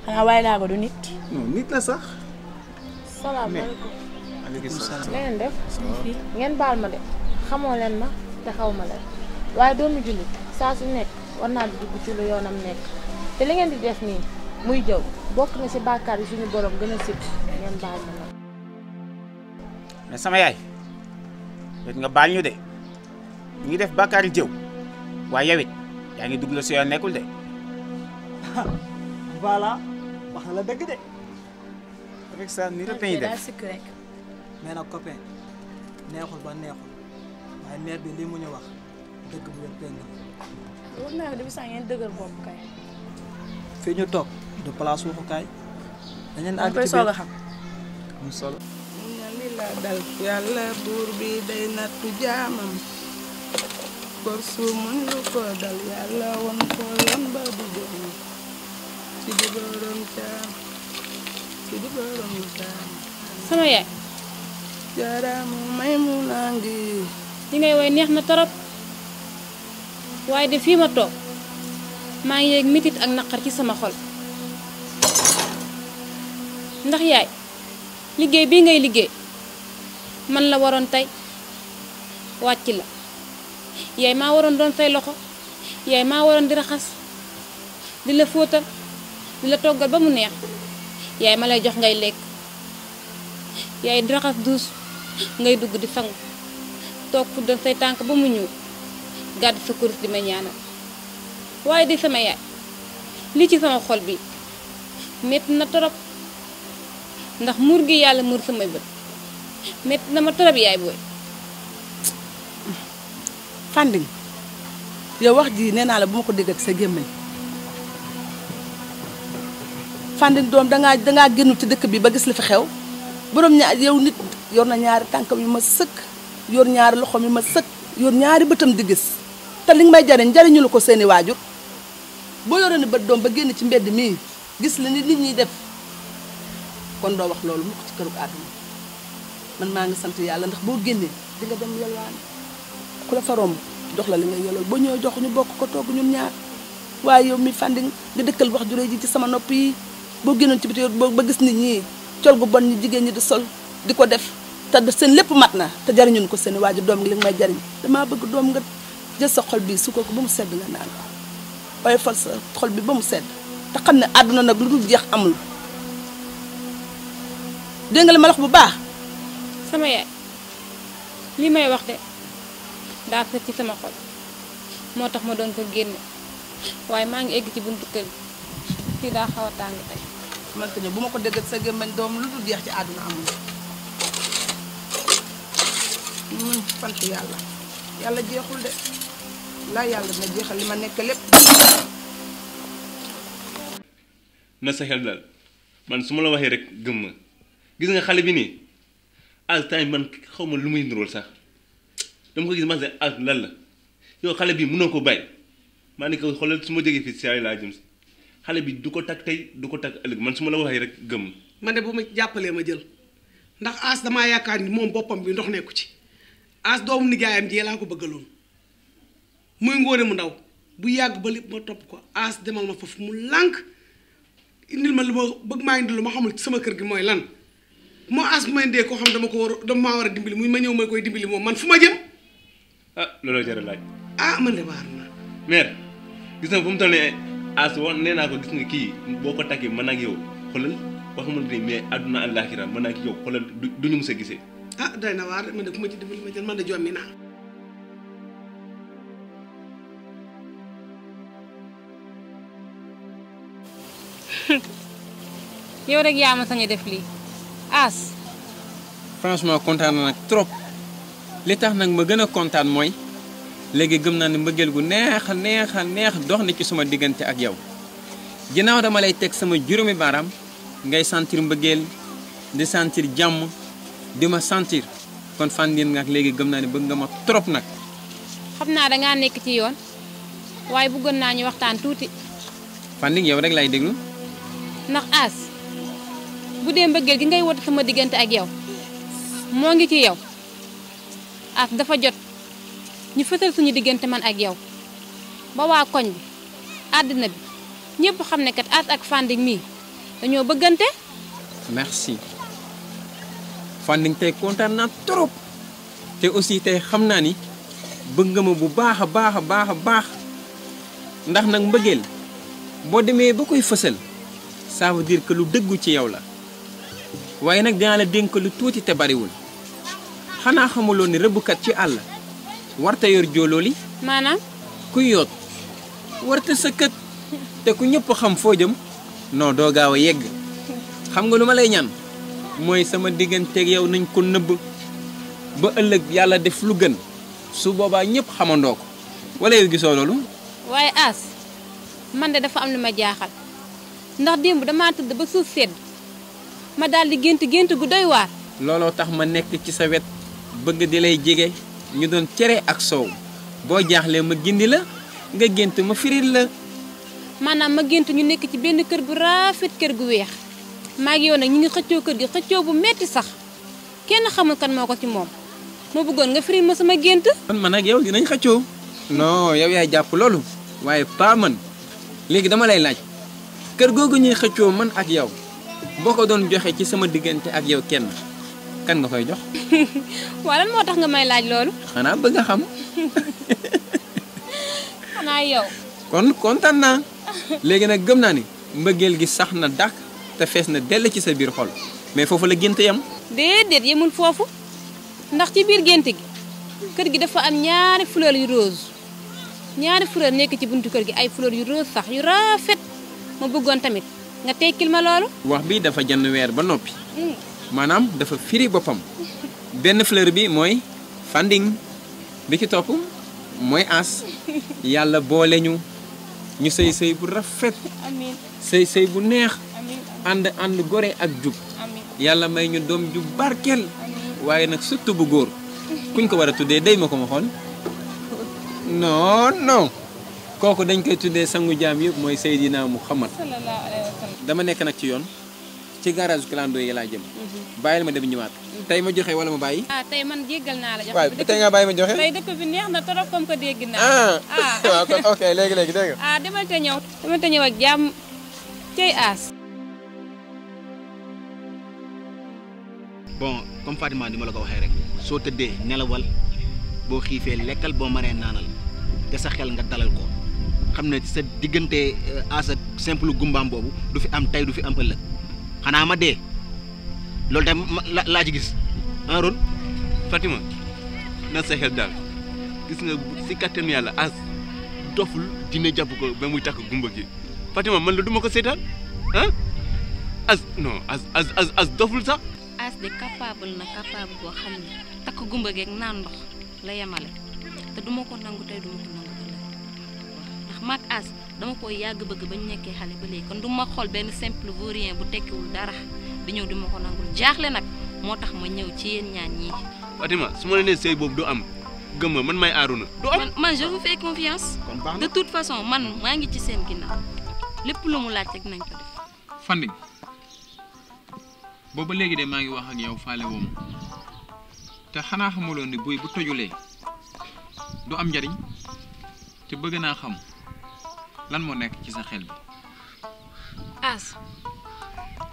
xanaa waay laago du nit. non nit la sax. salaamaaleykum. maaleykum salaam. na ngeen def. ngeen baal ma de xamoo leen ma te xaw ma leen waaye doomu jullit saa su nekk war naa di dugg ci lu yoonam nekk te li ngeen di def nii muy jëw bokk na ci bàkkaar yi suñu borom gën a sib ngeen baal ma nag. mais sama yaay yow nga baal ñu de ñu ngi def bàkkaar yi jëw waaye yow it yaa ngi dugg la si yoon nekkul de. voilà wax na la dëgg de. rek sa ni la peñi def sikk rek mais nag copain neexul ba neexul waaye mère bi lii mu ñu wax dëgg bu wér péng la. wax naa ne dafa ngeen dëgër bopp kay. fii ñu toog du place waxukaay. dañ leen àgg koy ci soog a biir xam. am solo. li la dal yàlla buur bi day nattu jaamam kor su muñ lu ko dal yàlla won ko yoon ba du dem ci di borom caam ci di borom caam sama yaay jaaraamu may mu nangi li ngay woy neex na torop waaye de fii ma toog maa ngi yëg mitit ak naqar ci sama xol ndax yaay liggéey bii ngay liggéey man la waroon tey wàcc la yaay maa waroon doon say loxo yaay maa waroon di raxas di la fóotal di la toggal ba mu neex yaay ma lay jox ngay lekk yaay di raxas duus ngay dugg di sangu toog fuddal say tànk ba mu ñuul gàddu sa kurus di ma ñaanal waaye di sama yaay li ci sama xol bi metti na torop ndax muur gi yàlla muur samay bët metti na ma torop yaay booy. Fanding yow wax ji nee naa la bu ma ko dégg ak sa gémmiñ Fanding doom dangaa génnul ci dëkk bi ba gis li fi xew borom yow nit yor na ñaari tànkam yu ma sëkk yor ñaari loxoom yu ma sëkk yor ñaari bëtam di gis te li nga may jariñ jariñu la ko seeni waajur boo yoroon ni bët doom ba génn ci mbedd mii gis la ni nit ñi def kon doo wax loolu mukk ci këru àdduna man maa ngi sant yàlla ndax boo génnee di nga dem yalwaan ku la fa romb jox la li nga yellool boo ñëwee jox ñu bokk ko togg ñun ñaar waaye yow mi Fanding nga dëkkal wax juree ji ci sama nopp yi boo génnoon ci biti ba gis nit ñi col gu bon ñi jigéen ñi di sol di ko def te seen lépp mat na te jariñun ko seen waajur doom gi li nga may jariñ damaa bëgg doom nga jël sa xol bi su ko ba mu sedd nga naan ko waaye fal sa xol bi ba mu sedd te xam ne àdduna nag lu dul jeex amul dégg nga li ma wax bu baax sama yaay li may wax de daa fekk ci sama xol moo tax ma doon ko génne waaye maa ngi egg ci buntu kër gi fii daa xaw a tàng tey. man te bu ma ko dégg sa gémmañ doom lu dul jeex ci àdduna amul sant yàlla yàlla jeexul de laa yàlla dina jeexal li ma nekk lépp. na sa xel daal man su ma la waxee rek gëm ma gis nga xale bi nii al time man xaw ma lu muy nirool sax dama ko gis man se al lan la yow xale bi mënoo ko bàyyi maa ni ko xoolal su ma jógee fii si laa jëm si xale bi du ko takk tey du ko takk ëllëg man su ma la waxee rek gëm ma. man de bu ma jàppalee ma jël ndax As damaa yaakaar ni moom boppam bi ndox nekku ci As doomu nijaayam ji laa ko bëggaloon muy ngóone mu ndaw bu yàgg ba lépp ma topp ko As demal ma foofu mu lànk indil ma lu ma bëgg maa indil lu ma xamul ci sama kër gi mooy lan moo As bu may ndee koo xam dama maa war a dimbali muy ma ñëw may koy dimbali moom man fu ma jëm. ah looloo jar a laaj. ah man de waar na. mère gis nga fu mu toll nii As wax nee naa ko gis nga kii boo ko takkee man ak yow xoolal waxuma ne mais àdduna àllaaxira man ak yow xoolal du ñu mës a gisee. ah day na waar man de fu ma ci dimbali ma jël man de jommi naa. yow rek yaa ma sañ a def lii As. franchement kontaan na nag trop li tax nag ma gën a kontaan mooy léegi gëm naa ne mbëggeel gu neex a neex a neex dox na ci suma diggante ak yow ginnaaw dama lay teg sama juróomi baaraam ngay sentir mbëggeel di sentir jàmm di ma sentir kon Fanding nag léegi gëm naa ne bëgg nga ma trop nag. xam naa dangaa nekk ci yoon waaye bëggoon naa ñu waxtaan tuuti. Fanding yow rek lay déglu. ndax As bu dee mbëggeel gi ngay woote sama diggante ak yow moo ngi ci yow As dafa jot ñu fësal suñu diggante man ak yow ba waa koñ bi àddina bi ñëpp xam ne kat As ak Fanding mii dañoo bëggante. merci Fanding tey kontaan naa trop te aussi tey xam naa ni bëgg nga ma bu baax a baax a baax a baax ndax nag mbëggeel boo demee ba koy fësal ça veut dire que lu dëggu ci yow la waaye nag dinaa la dénk lu tuuti te bariwul xanaa xamuloon ni rëbbkat ci àll warta yor joolooli maanaam ku yoot warta sa kët te ku ñëpp xam foo jëm non doo gaaw a yegg xam nga lu ma lay ñaan mooy sama digganteeg yow nañ ko nëbb ba ëllëg yàlla def lu gën su boobaa ñëpp xamandoo ko wala yow gisoo loolu. waaye As man de dafa am lu ma jaaxal ndax démb damaa tëdd ba suuf sedd ma daal di gént gu doy waar. looloo tax ma nekk ci sa wet bëgg di lay jege ñu doon cere ak soow boo jaaxlee ma gindi la nga gént ma firil la. maanaam ma gént ñu nekk ci benn kër bu rafet kër gu weex maa ngi yow nag ñu ngi xëccoo kër gi xëccoo bu metti sax kenn xamul kan moo ko ci moom ma bëggoon nga firil ma sama gént. man ak yow dinañ xëccoo. non yow yaay jàpp loolu waaye pas man léegi dama lay laaj kër googu ñuy xëccoo man ak yow boo ko doon joxe ci sama diggante ak yow kenn kan nga koy jox. waaw lan moo tax nga may laaj loolu. xanaa bëgg a xam. xanaa yow. kon kontaan naa léegi nag gëm naa ni mbëggeel gi sax na dàq te fees na dell ci sa biir xol mais foofu la gént yam. déedéet yemul foofu ndax ci biir gént gi kër gi dafa am ñaari fleur yu rose ñaari fleur nekk ci buntu kër gi ay fleur yu rose sax yu rafet ma bëggoon tamit nga tekkil ma loolu. wax bi dafa jënd weer ba noppi maanaam dafa firi boppam benn fleur bi mooy Fanding bi ci topp mooy As yàlla boole ñu sëy sëy bu rafet amiin sëy bu neex amiin ànd gore ak jub amiin yàlla may ñu doom ju barkeel waaye nag surtout bu góor kuñ ko war a tuddee day ma ko ma xool non kooku dañ koy tuddee sangu jaam yëpp mooy Seydina Muhammad sallallahu alayhi wa sallam. dama nekk nag ci yoon ci garage clando yi laa jëm bàyyil ma dem ñëwaat tey ma joxe wala ma bàyyi. tey man jéggal naa la. waaw tey nga bàyyi ma joxe. tey dëkk bi neex na trop comme que dégg naa. waaw kon ok léegi dégg nga. demal te ñëw ak jàmm cey As. bon comme Fatima ni ma la ko waxee rek soo tëddee nelawal boo xiifee lekkal boo maree naanal te sa xel nga dalal ko xam ne sa diggante As ak simple gumbaam boobu du fi am tey du fi am ëllëg xanaa ma dee loolu tam laa ci gis en ron Fatima na sa xel daal gis nga si kattanu yàlla As doful dina jàpp ko ba muy takk gumba gi Fatima man la duma ko seetaan ah As non As doful sax. As de capable boo xam ne takk gumba geeg naan ndox la yemale te duma ko nangu tey duma ko nangu ëllëg ndax maag As dama koy yàgg bëgg bañ nekkee xale ba léegi kon du ma xool benn simple vaurien bu tekkiwul dara di ñëw di ma ko nangul jaaxle nag moo tax ma ñëw ci yéen ñaan ñii. Fatima su ma la nee sëy boobu du am gëm man may Arouna du am. man je vous fais confiance. de toute façon man maa ngi ci seen ginnaaw lépp lu mu laaj rek nañ ko def. Fanding booba léegi de maa ngi wax ak yow faale woo ma te xanaa xamuloon ni buy bu tojulee du am njariñ te bëgg naa xam lan moo nekk ci sa xel bi. As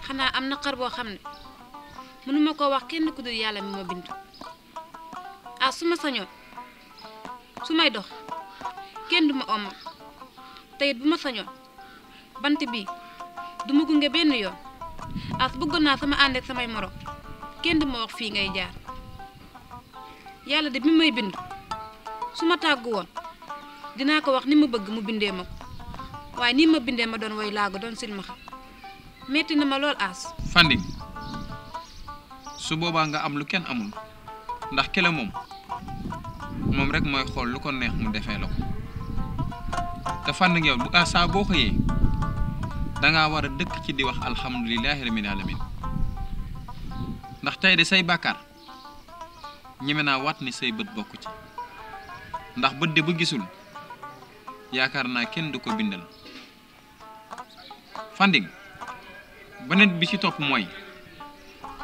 xanaa am na xar boo xam ne mënuma koo wax kenn ku dul yàlla mi ma bind. As su ma sañoon su may dox kenn du ma omal te it bu ma sañoon bant bii du ma gunge benn yoon. As bëggoon naa sama ànd ak samay morom kenn du ma wax fii ngay jaar yàlla de bi may bind su ma tàggu woon dinaa ko wax ni ma bëgg mu bindee ma ko waaye nii ma bindee ma doon woy laago doon silmaxa metti na ma lool As. Fanding su boobaa nga am lu kenn amul ndax kele moom rek mooy xool lu ko neex mu defee la ko te Fanding yow bu saa boo xëyee dangaa war a dëkk ci di wax alhamdulilahi rabbil alamin ndax tey de say bàkkaar ñeme naa wat ni say bët bokk ci ndax bët de bu gisul yaakaar naa kenn du ko bindal Fanding beneen bi ci topp mooy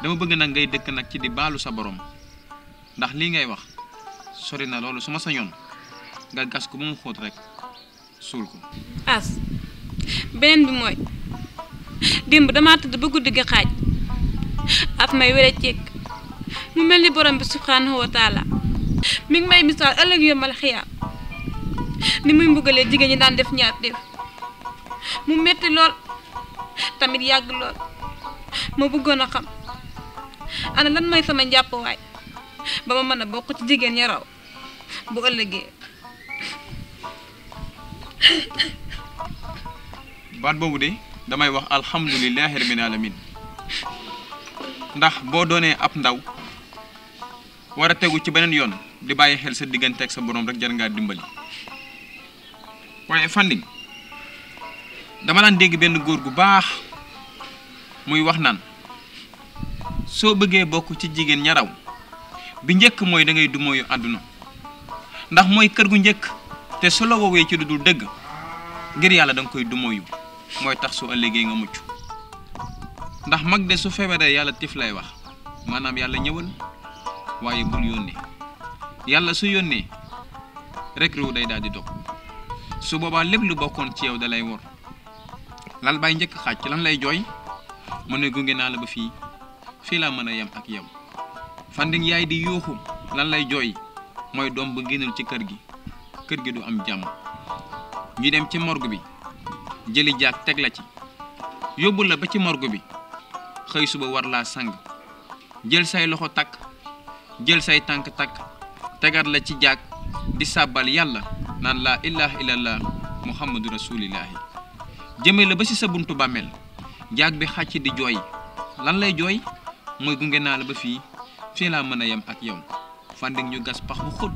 dama bëgg nag ngay dëkk nag ci di baalu sa borom ndax lii ngay wax sori na loolu su ma sañoon nga gas ko ba mu xóot rek suul ko. As beneen bi mooy démb damaa tëdd ba guddi gi xaaj af may wére ceeg mu mel ni borom bi subhanahu wa taala mi ngi may misaal ëllëg yombal xiyaam ni muy mbugalee jigéen ñi daan def ñaar def mu metti lool tamit yàgg lool ma bëggoon a xam ana lan mooy sama njàppuwaay ba ma mën a bokk ci jigéen ñi raw bu ëllëgee. baat boobu de damay wax alhamdulilahi rabbil alamin ndax boo doonee ab ndaw war a tegu ci beneen yoon di bàyyi xel sa diggante ak sa borom rek jar ngaa dimbali waaye Fanding dama daan dégg benn góor gu baax muy wax naan soo bëggee bokk ci jigéen ña raw bi njëkk mooy da ngay dumooyu àdduna ndax mooy kër gu njëkk te su la woowee ci lu dul dëgg ngir yàlla da nga koy dumooyu mooy tax su ëllëgee nga mucc ndax mag de su feebaree yàlla tif lay wax maanaam yàlla ñëwal waaye bul yónnee yàlla su yónnee rek réew day daal di dog su boobaa lépp lu bokkoon ci yow da lay wor lal bay njëkk xaaj ci lan lay jooy mu ne gunge naa la ba fii laa mën a yem ak yow Fanding yaay di yuuxu lan lay jooy mooy doom ba génnul ci kër gi du am jàmm ñu dem ci morgue bi jëli jaag teg la ci yóbbu la ba ci morgue bi xëy suba war laa sang jël say loxo takk jël say tànk takk tegaat la ci jaag di sàbbal yàlla naan laa ilaha illallah muhammadu rasulillahi jëmee la ba ci sa buntu bàmmeel jaag bi xàcc di jooy lan lay jooy mooy gunge naa la ba fii laa mën a yem ak yow Fanding ñu gas pax bu xóot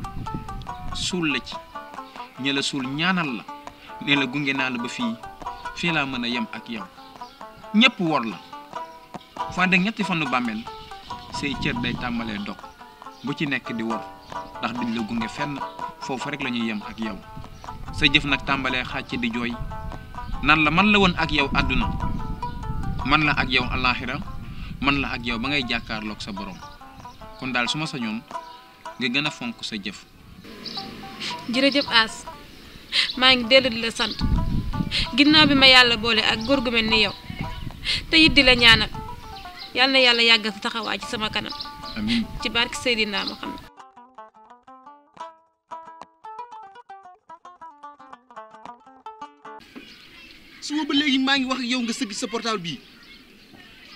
suul la ci ñe la suul ñaanal la ne la gunge naa la ba fii laa mën a yem ak yow ñépp wor la Fanding ñetti fanu bàmmeel say cër day tàmbalee dog bu ci nekk di wor ndax duñ la gunge fenn foofu rek la ñuy yem ak yow sa jëf nag tàmbalee xàcc di jooy nan la man la woon ak yow àdduna man la ak yow alaaxira man la ak yow ba ngay jàkkaarloog sa borom kon daal su ma sañoon nga gën a fonk sa jëf. jërëjëf As maa ngi dellu di la sant ginnaaw bi ma yàlla boole ak góor gu mel ni yow te it di la ñaanal yal na yàlla yàggal sa taxawaay ci sama kanam. amiin ci barke Seydina Muhammad. suba ba léegi maa ngi wax ak yow nga sëgg sa portable bii.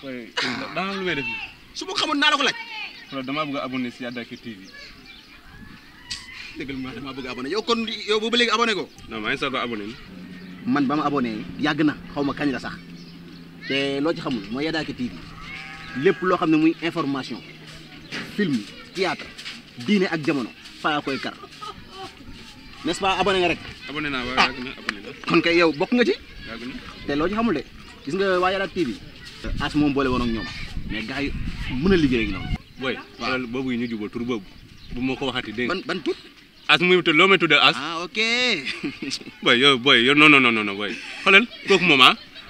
waaye dama lu may def nii. su ma xamoon naa la ko laaj. wala damaa bëgg a abonné si Yadaaki TV. dëggal ma damaa bëgg a abonné yow kon yow boobu ba léegi abonné ko. non maa ngi soog a abonné. man ba ma abonné yàgg na xaw ma kañ la sax te loo ci xamul mooy Yadaaki TV lépp loo xam ne muy information film théâtre diine ak jamono faa koy kar n'est-ce pas abonné nga rek. abonné naa waaw yàgg na abonné na. kon kay yow bokk nga ci. yàgg na te loo ci xamul de gis nga waa Yadaaki TV. As moom boole woon ak ñoom mais gars yi mën a liggéey ak ñoom. booy xoolal boobu yi ñu jubal tur boobu bu ma ko waxati dégg nga. ban tur. As muy loo may tuddee As. ah ok. booy yow non booy xoolal kooku moom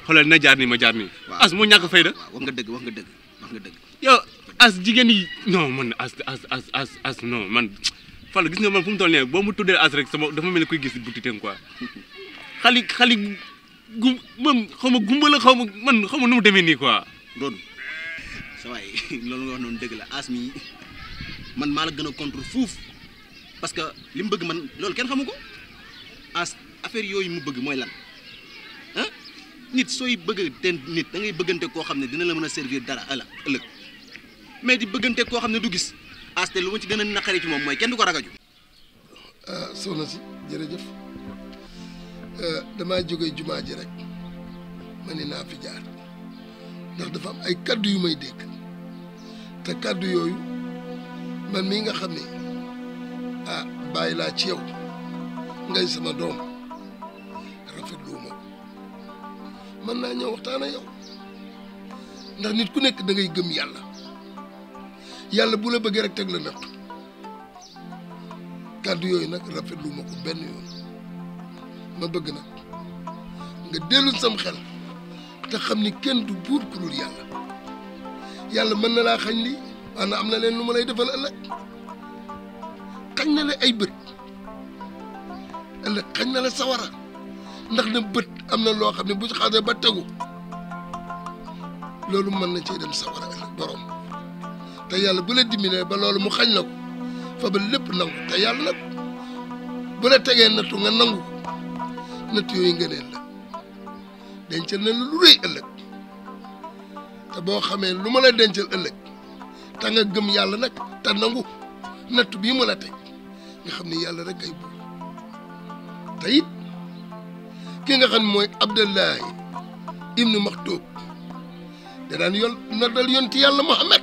xoolal na jaar nii ma jaar nii. As mu ñàkk fayda. wax nga dëgg. yow As jigéen yi non man As non man Fall gis nga man fu mu toll nii boo mu tuddee As rek sama dafa mel ni kuy gis butiteen quoi xali moom xaw ma gumba la xaw ma nu mu demee nii quoi. Doon sa waay loolu nga wax noonu dëgg la As mi man maa la gën a contre fuuf parce que li mu bëgg man loolu kenn xamu ko As affaire yooyu mu bëgg mooy lan ah nit sooy bëgg te nit da ngay bëggante koo xam ne dina la mën a servir dara ëllëg mais di bëggante koo xam ne du gis As te lu ma ci gën a naqari ci moom mooy kenn du ko ragaju. soxna si jërëjëf damaa jógee jumaa ji rek ma ne naa fi jaar ndax dafa am ay kaddu yu may dégg te kaddu yooyu man mii nga xam ne bàyyi laa ci yow ngay sama doom rafetlu ma ko mën naa ñëw waxtaan ak yow ndax nit ku nekk da ngay gëm yàlla bu la bëggee rek teg la natt kaddu yooyu nag rafetlu ma ko benn yoon ma bëgg nag nga dellu sam xel te xam ni kenn du buur ku dul yàlla mën na laa xañ lii maanaam am na leen lu ma lay defal ëllëg xañ na la ay bët ëllëg xañ na la sawara ndax na bët am na loo xam ne bu ci xasee ba tegu loolu mën na cee dem sawara ëllëg borom te yàlla bu la dimbalee ba loolu mu xañ la ko fa ba lépp nangu te yàlla nag bu la tegee nattu nga nangu ko natt yooyu ngëneel la dencal na lu rëy ëllëg te boo xamee lu ma la dencal ëllëg te nga gëm yàlla nag te nangu natt bii mu la teg nga xam ne yàlla rek ay buur te it ki nga xam ne mooy Abdullahi ibnu Maxtuub da daan noddal yonti yàlla Muhammad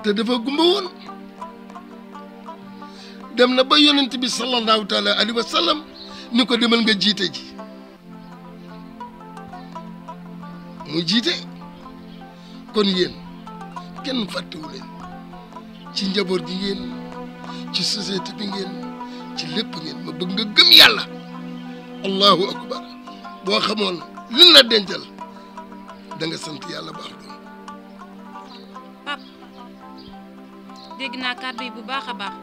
te dafa gumba woon dem na ba yonent bi sallallahu taala alayhi wa sallam ni ko demal nga jiite ji mu jiite kon yéen kenn fàttewu leen ci njaboot gi ngeen ci société bi ngeen ci lépp ngeen ma bëgg nga gëm yàlla allahu akbar boo xamoon liñ la dencal da nga sant yàlla baax doon pap dégg naa kàddu yi bu baax a baax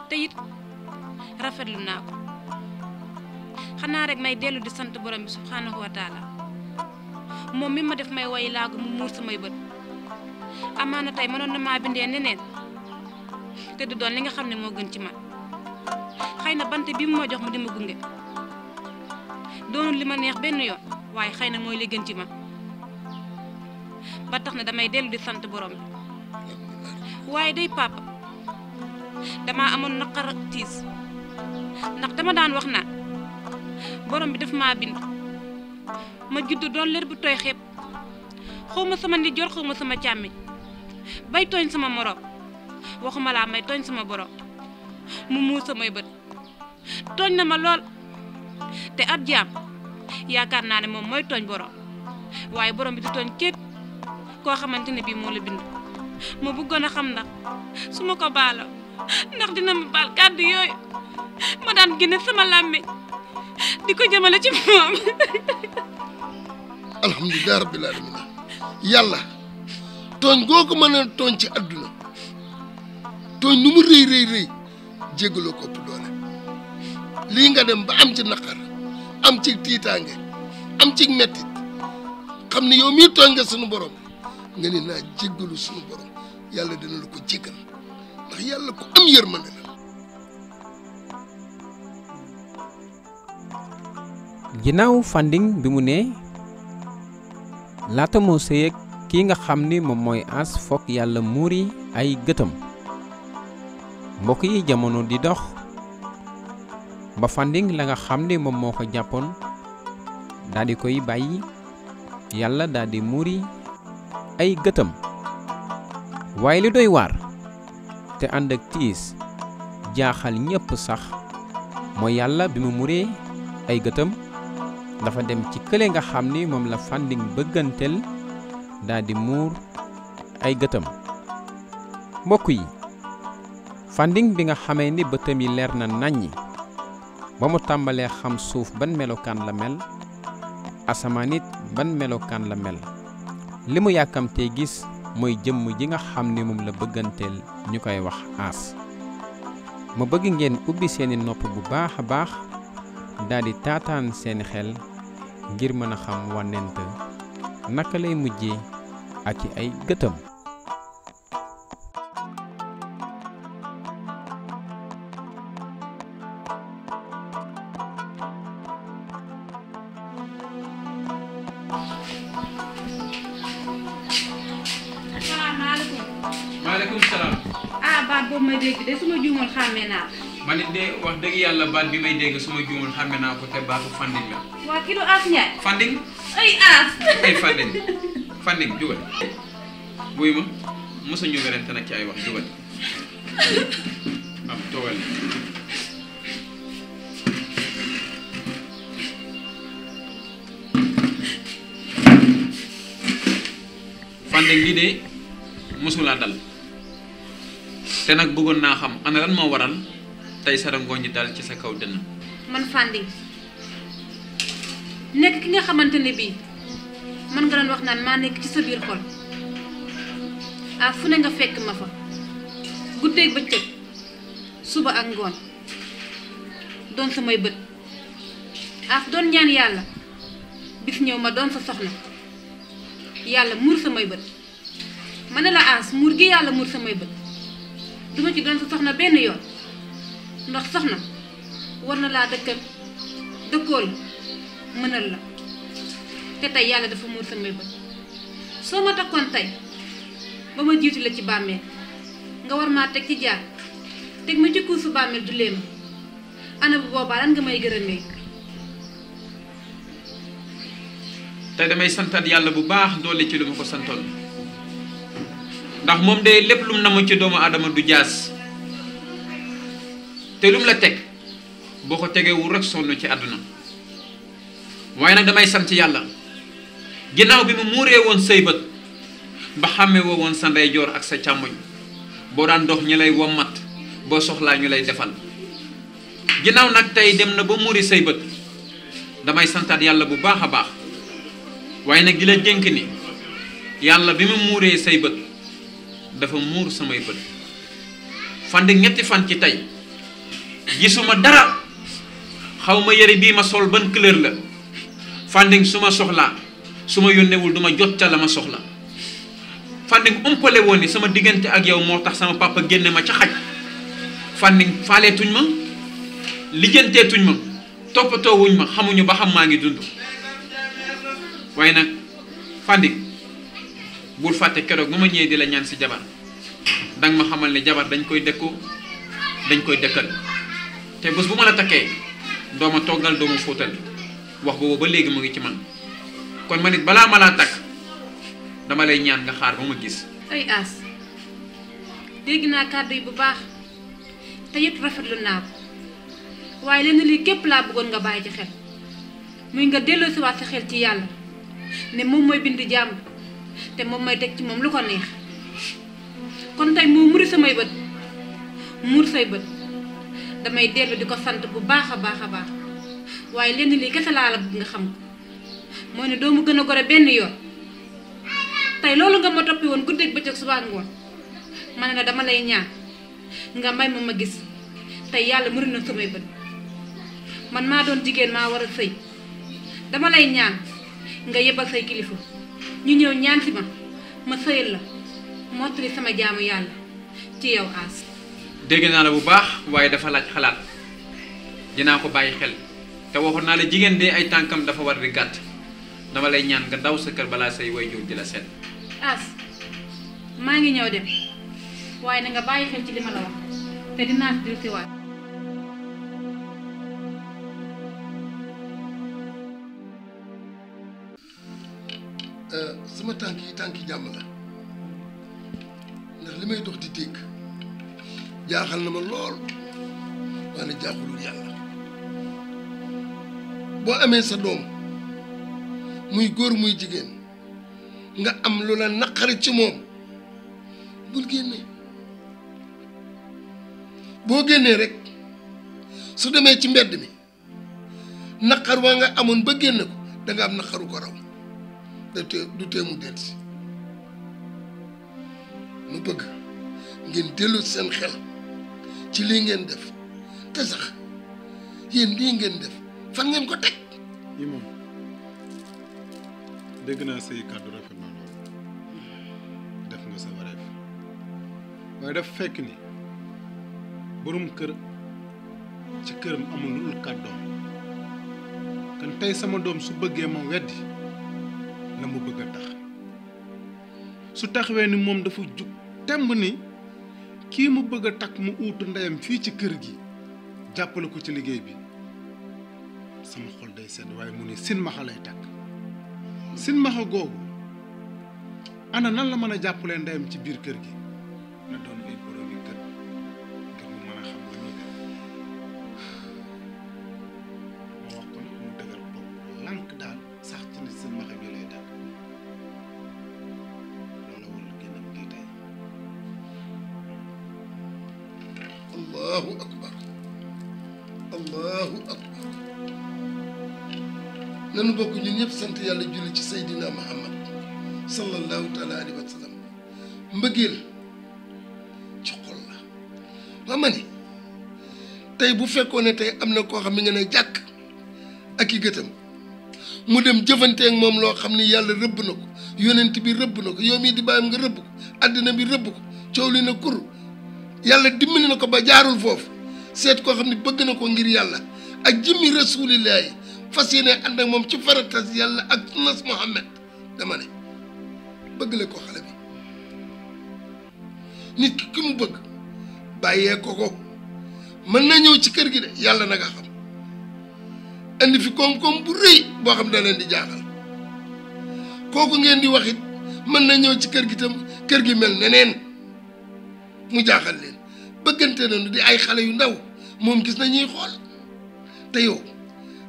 te it rafetlu naa ko xanaa rek may dellu di sant borom bi subhanahu wa taala moom mi ma def may woy laagu mu muur samay bët amaana tey mënoon na maa bindee neneen te du doon li nga xam ne moo gën ci man xëy na bant bi mu ma jox mu di ma gunge doonul li ma neex benn yoon waaye xëy na mooy li gën ci man ba tax na damay dellu di sant borom bi waaye day papa dama amoon naqar ak tiis ndax dama daan wax naan borom bi daf maa bind ma judd doon leer bu tooy xeeb xawma sama ndijoor xawma sama càmmiñ bay tooñ sama moroom waxuma laa may tooñ sama borom mu muur samay bët tooñ na ma lool te ab jaam yaakaar naa ne moom mooy tooñ borom waaye borom bi di tooñ képp koo xamante ne bii moo la bind ma bëggoon a xam ndax su ma ko baaloo ndax dina ma baal kàddu yooyu ma daan génne sama làmmiñ di ko jëmale ci moom. alhamdulilah rabbil alamin yàlla tooñ googu mën a tooñ ci àdduna tooñ nu mu rëy rëy rëy jégaloo ko ëpp doole lii nga dem ba am ci naqar am ci tiitaange am ci mettit xam ne yow mii tooñ nga sunu borom nga ni naa jéggalu sunu borom yàlla dina la ko jéggal ndax yàlla ko am yërmande la. ginnaaw Fanding bi mu ne laata moo sëy ak kii nga xam ni moom mooy As foog yàlla muuri ay gëtam mbokk yi jamono di dox ba Fanding la nga xam ni moom moo ko jàppoon daal di koy bàyyi yàlla daal di muuri ay gëtam waaye li doy waar te ànd ak tiis jaaxal ñépp sax mooy yàlla bi mu muree ay gëtam dafa dem ci kële nga xam ni moom la Fanding bëgganteel daal di muur ay gëtam mbokk yi Fanding bi nga xamee ni bëtam yi leer na naññi ba mu tàmbalee xam suuf ban melokaan la mel asamaan it ban melokaan la mel li mu yàkkamtee gis mooy jëmm ji nga xam ni moom la bëgganteel ñu koy wax As ma bëgg ngeen ubbi seeni nopp bu baax a baax daal di taataan seeni xel ngir mën a xam wànnent naka lay mujjee ak ci ay gëtam. maaleykum salaam. baat boobu may dégg de su ma juumal xàmmee naa ko. man it de wax dëgg yàlla baat bi may dégg su ma juumal xàmmee naa ko te baatu Fanding la. waa kii du As Ndiaye. Fanding. ay As. ay Fanding Fanding jugal buy ma mosuñu werante nag ci ay wax jugal am toogal. Fanding lii de mosulaa dal te nag bëggoon naa xam ana lan moo waral tey sa rangoon ñi dal ci sa kaw dënn. man Fanding nekk ki nga xamante ne bii man nga doon wax naan maa nekk ci sa biir xol fu ne nga fekk ma fa guddeeg bëccëg suba ak ngoon doon samay bët doon ñaan yàlla bis ñëw ma doon sa soxna yàlla muur samay bët ma ne la As muur gi yàlla muur samay bët duma ci doon sa soxna benn yoon ndax soxna war na laa dëkkal dëkkool mënal la te tey yàlla dafa muur samay bët soo ma takkoon tey ba ma jiitu la ci bàmmeel nga war maa teg ci jaar teg ma ci kuusu bàmmeel du lee ma ana bu boobaa lan nga may gërëmee te damay santaat yàlla bu baax doole ci lu ma ko santoon ndax moom de lépp lum na ma ci doomu aadama du jaas te lum la teg boo ko tegewul rek sonn ci àdduna waaye nag damay sant yàlla ginnaaw bi mu muuree woon say bët ba xàmme woo woon sa ndeyjoor ak sa càmmoñ boo daan dox ñu lay wommat boo soxlaa ñu lay defal ginnaaw nag tey dem na ba muuri say bët damay santaat yàlla bu baax a baax waaye nag di la dénk ni yàlla bi mu muuree say bët dafa muur samay bët Fanding ñetti fan ci tey gisuma dara xaw ma yére bii ma sol ban couleur la Fanding su ma soxlaa su ma yónnewul du ma jot ca la ma soxla Fanding umpale woon ni sama diggante ak yow moo tax sama papa génne ma ca xaj Fanding faaleetuñ ma lijjanteetuñ ma toppatoowuñ ma xamuñu ba xam maa ngi dund waaye nag Fanding bul fàtte keroog bu ma ñëwee di la ñaan si jabar danga ma xamal ne jabar dañ koy dëkkoo dañ koy dëkkal te bés bu ma la takkee doo ma toggal doo ma fóotal wax boobu ba léegi mu ngi ci man kon ma nit balaa ma laa takk dama lay ñaan nga xaar ba ma gis. ay As dégg naa kàddu yi bu baax te yëpp rafetlu naa ko waaye lenn lii képp laa bëggoon nga bàyyi ci xel muy nga delloosiwaat sa xel ci yàlla ne moom mooy bind jàmm te moom mooy teg ci moom lu ko neex kon tey moo muri samay bët muur say bët damay dellu di ko sant bu baax a baax a baax waaye lenn lii kese laa la bëgg nga xam ko mooy ne doo mu gën a gore benn yoon tey loolu nga ma toppi woon guddeeg bëccëg suba ak ngoon ma ne la dama lay ñaan nga may ma gis tey yàlla muri na samay bët man maa doon jigéen maa war a sëy dama lay ñaan nga yebal say kilifa ñu ñëw ñaan si ma sëyal la mottali sama jaamu yàlla ci yow As. dégg naa la bu baax waaye dafa laaj xalaat dinaa ko bàyyi xel te waxoon naa la jigéen de ay tànkam dafa war di gàtt dama lay ñaan nga daw sa kër balaa say waajur di la seet. As maa ngi ñëw dem waaye na nga bàyyi xel ci li ma la wax te dinaa si dil si waat. sama tànk yi tànki jàmm la ndax li may dox di dégg jaaxal na ma lool waaye jaaxulul yàlla boo amee sa doom muy góor muy jigéen nga am lu la naqari ci moom bul génne boo génnee rek su demee ci mbedd mi naqar waa nga amoon ba génne ko danga am naqaru ko raw du tee mu dellu si mu bëgg ngeen dellu seen xel ci lii ngeen def te sax yéen lii ngeen def fan ngeen ko teg. yi moom dégg naa say kàddu rafet na lool def nga sa wareef waaye daf fekk ni borom kër ci këram amul lu dul kàddoom kan tey sama doom su bëggee ma weddi la mu bëgg a tax su taxawee ni moom dafa jug temb ni kii mu bëgg a takk mu uutu ndeyam fii ci kër gi jàppale ko ci liggéey bi sama xol day sedd waaye mu ne silmaxa lay takk silmaxa googu ana nan la mën a jàppalee ndeyam ci biir kër gi na doon ay borom yi kër ngir mu mën a xam la muy def ma wax ko nag mu dëgër bopp lànk daal sax ci ne silmaxa bi lay takk loola wala génnam kii tey allahu akbar allahu akbar nanu bokk ñun ñëpp sant yàlla julli ci Seydina Muhammad sallallahu taala alayhi wa sallam mbëggeel ci xol la ma ma ni tey bu fekkoon ne tey am na koo xam ne nga ne jàkk ak i gëtam mu dem jëfanteek moom loo xam ni yàlla rëbb na ko yonent bi rëbb na ko yow mii di bàyyam nga rëbb ko àddina bi rëbb ko coow li na kur yàlla dimbali na ko ba jaarul foofu seet koo xam ne bëgg na ko ngir yàlla ak jëmmi rasulillahi fas yéene ànd ak moom ci faratas yàlla ak sunnas Muhammad dama ne bëgg la ko xale bi nit ki mu bëgg bàyyee ko mën na ñëw ci kër gi de yàlla na nga xam andi fi koom-koom bu rëy boo xam da leen di jaaxal kooku ngeen di wax it mën na ñëw ci kër gi tam kër gi mel neneen mu jaaxal leen bëggante nañu di ay xale yu ndaw moom gis na ñuy xool te yow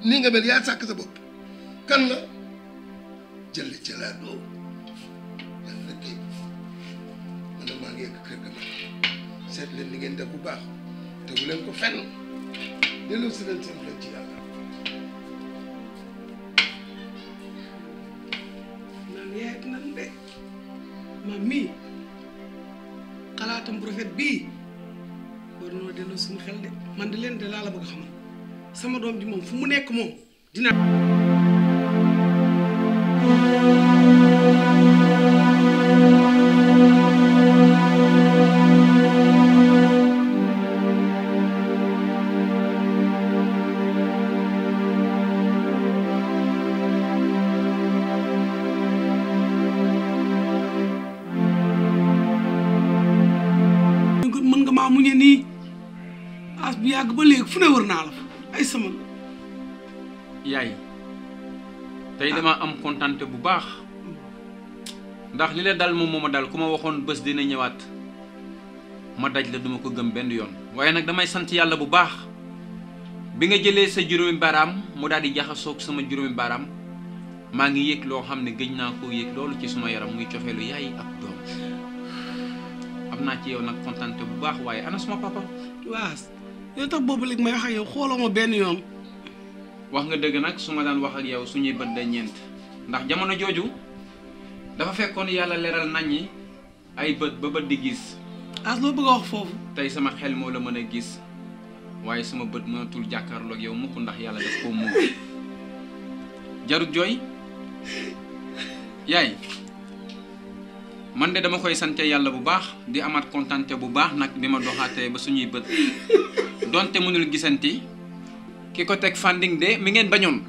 ni nga mel yaa sàkk sa bopp kan la jëlle jëlaatoo yàlla kay man maa ngi yegg kër ga ma seet leen li ngeen def bu baax te bu leen ko fenn delloo si leen seen xel ci yàlla naan yeeg nan de maam mii xalaatam bu rafet bii war noo delloo suñu xel de man de leen de laa la bëgg a xamal sama doom ji moom fu mu nekk moom dina mën nga maa muñe nii as bi yàgg ba léegi fu ne wër naa la fa ay sama yaay tey dama am kontante bu baax ndax li la dal moom moo ma dal ku ma waxoon bés dina ñëwaat ma daj la duma ko gëm benn yoon waaye nag damay sant yàlla bu baax bi nga jëlee sa juróomi baaraam mu daal di jaxasoog sama juróomi baaraam maa ngi yëg loo xam ne gëj naa koo yëg loolu ci suma yaram muy cofeelu yaay ak doom am naa ci yow nag kontante bu baax waaye ana suma papa. waas yow tax boobu léegi may wax ak yow xooloo ma benn yoon. wax nga dëgg nag su ma daan wax ak yow suñuy bët da ñeent ndax jamono jooju dafa fekkoon yàlla leeral nañ ñi ay bët ba bët di gis. as loo bëgg a wax foofu. tey sama xel moo la mën a gis waaye sama bët mënatul jàkkaarloo ak yow mukk ndax yàlla daf koo muur jarut jooy yaay man de dama koy sante yàlla bu baax di amaat kontante bu baax nag bi ma doxaatee ba suñuy bët donte mënul gisanti ki ko teg Fanding de mi ngeen bañoon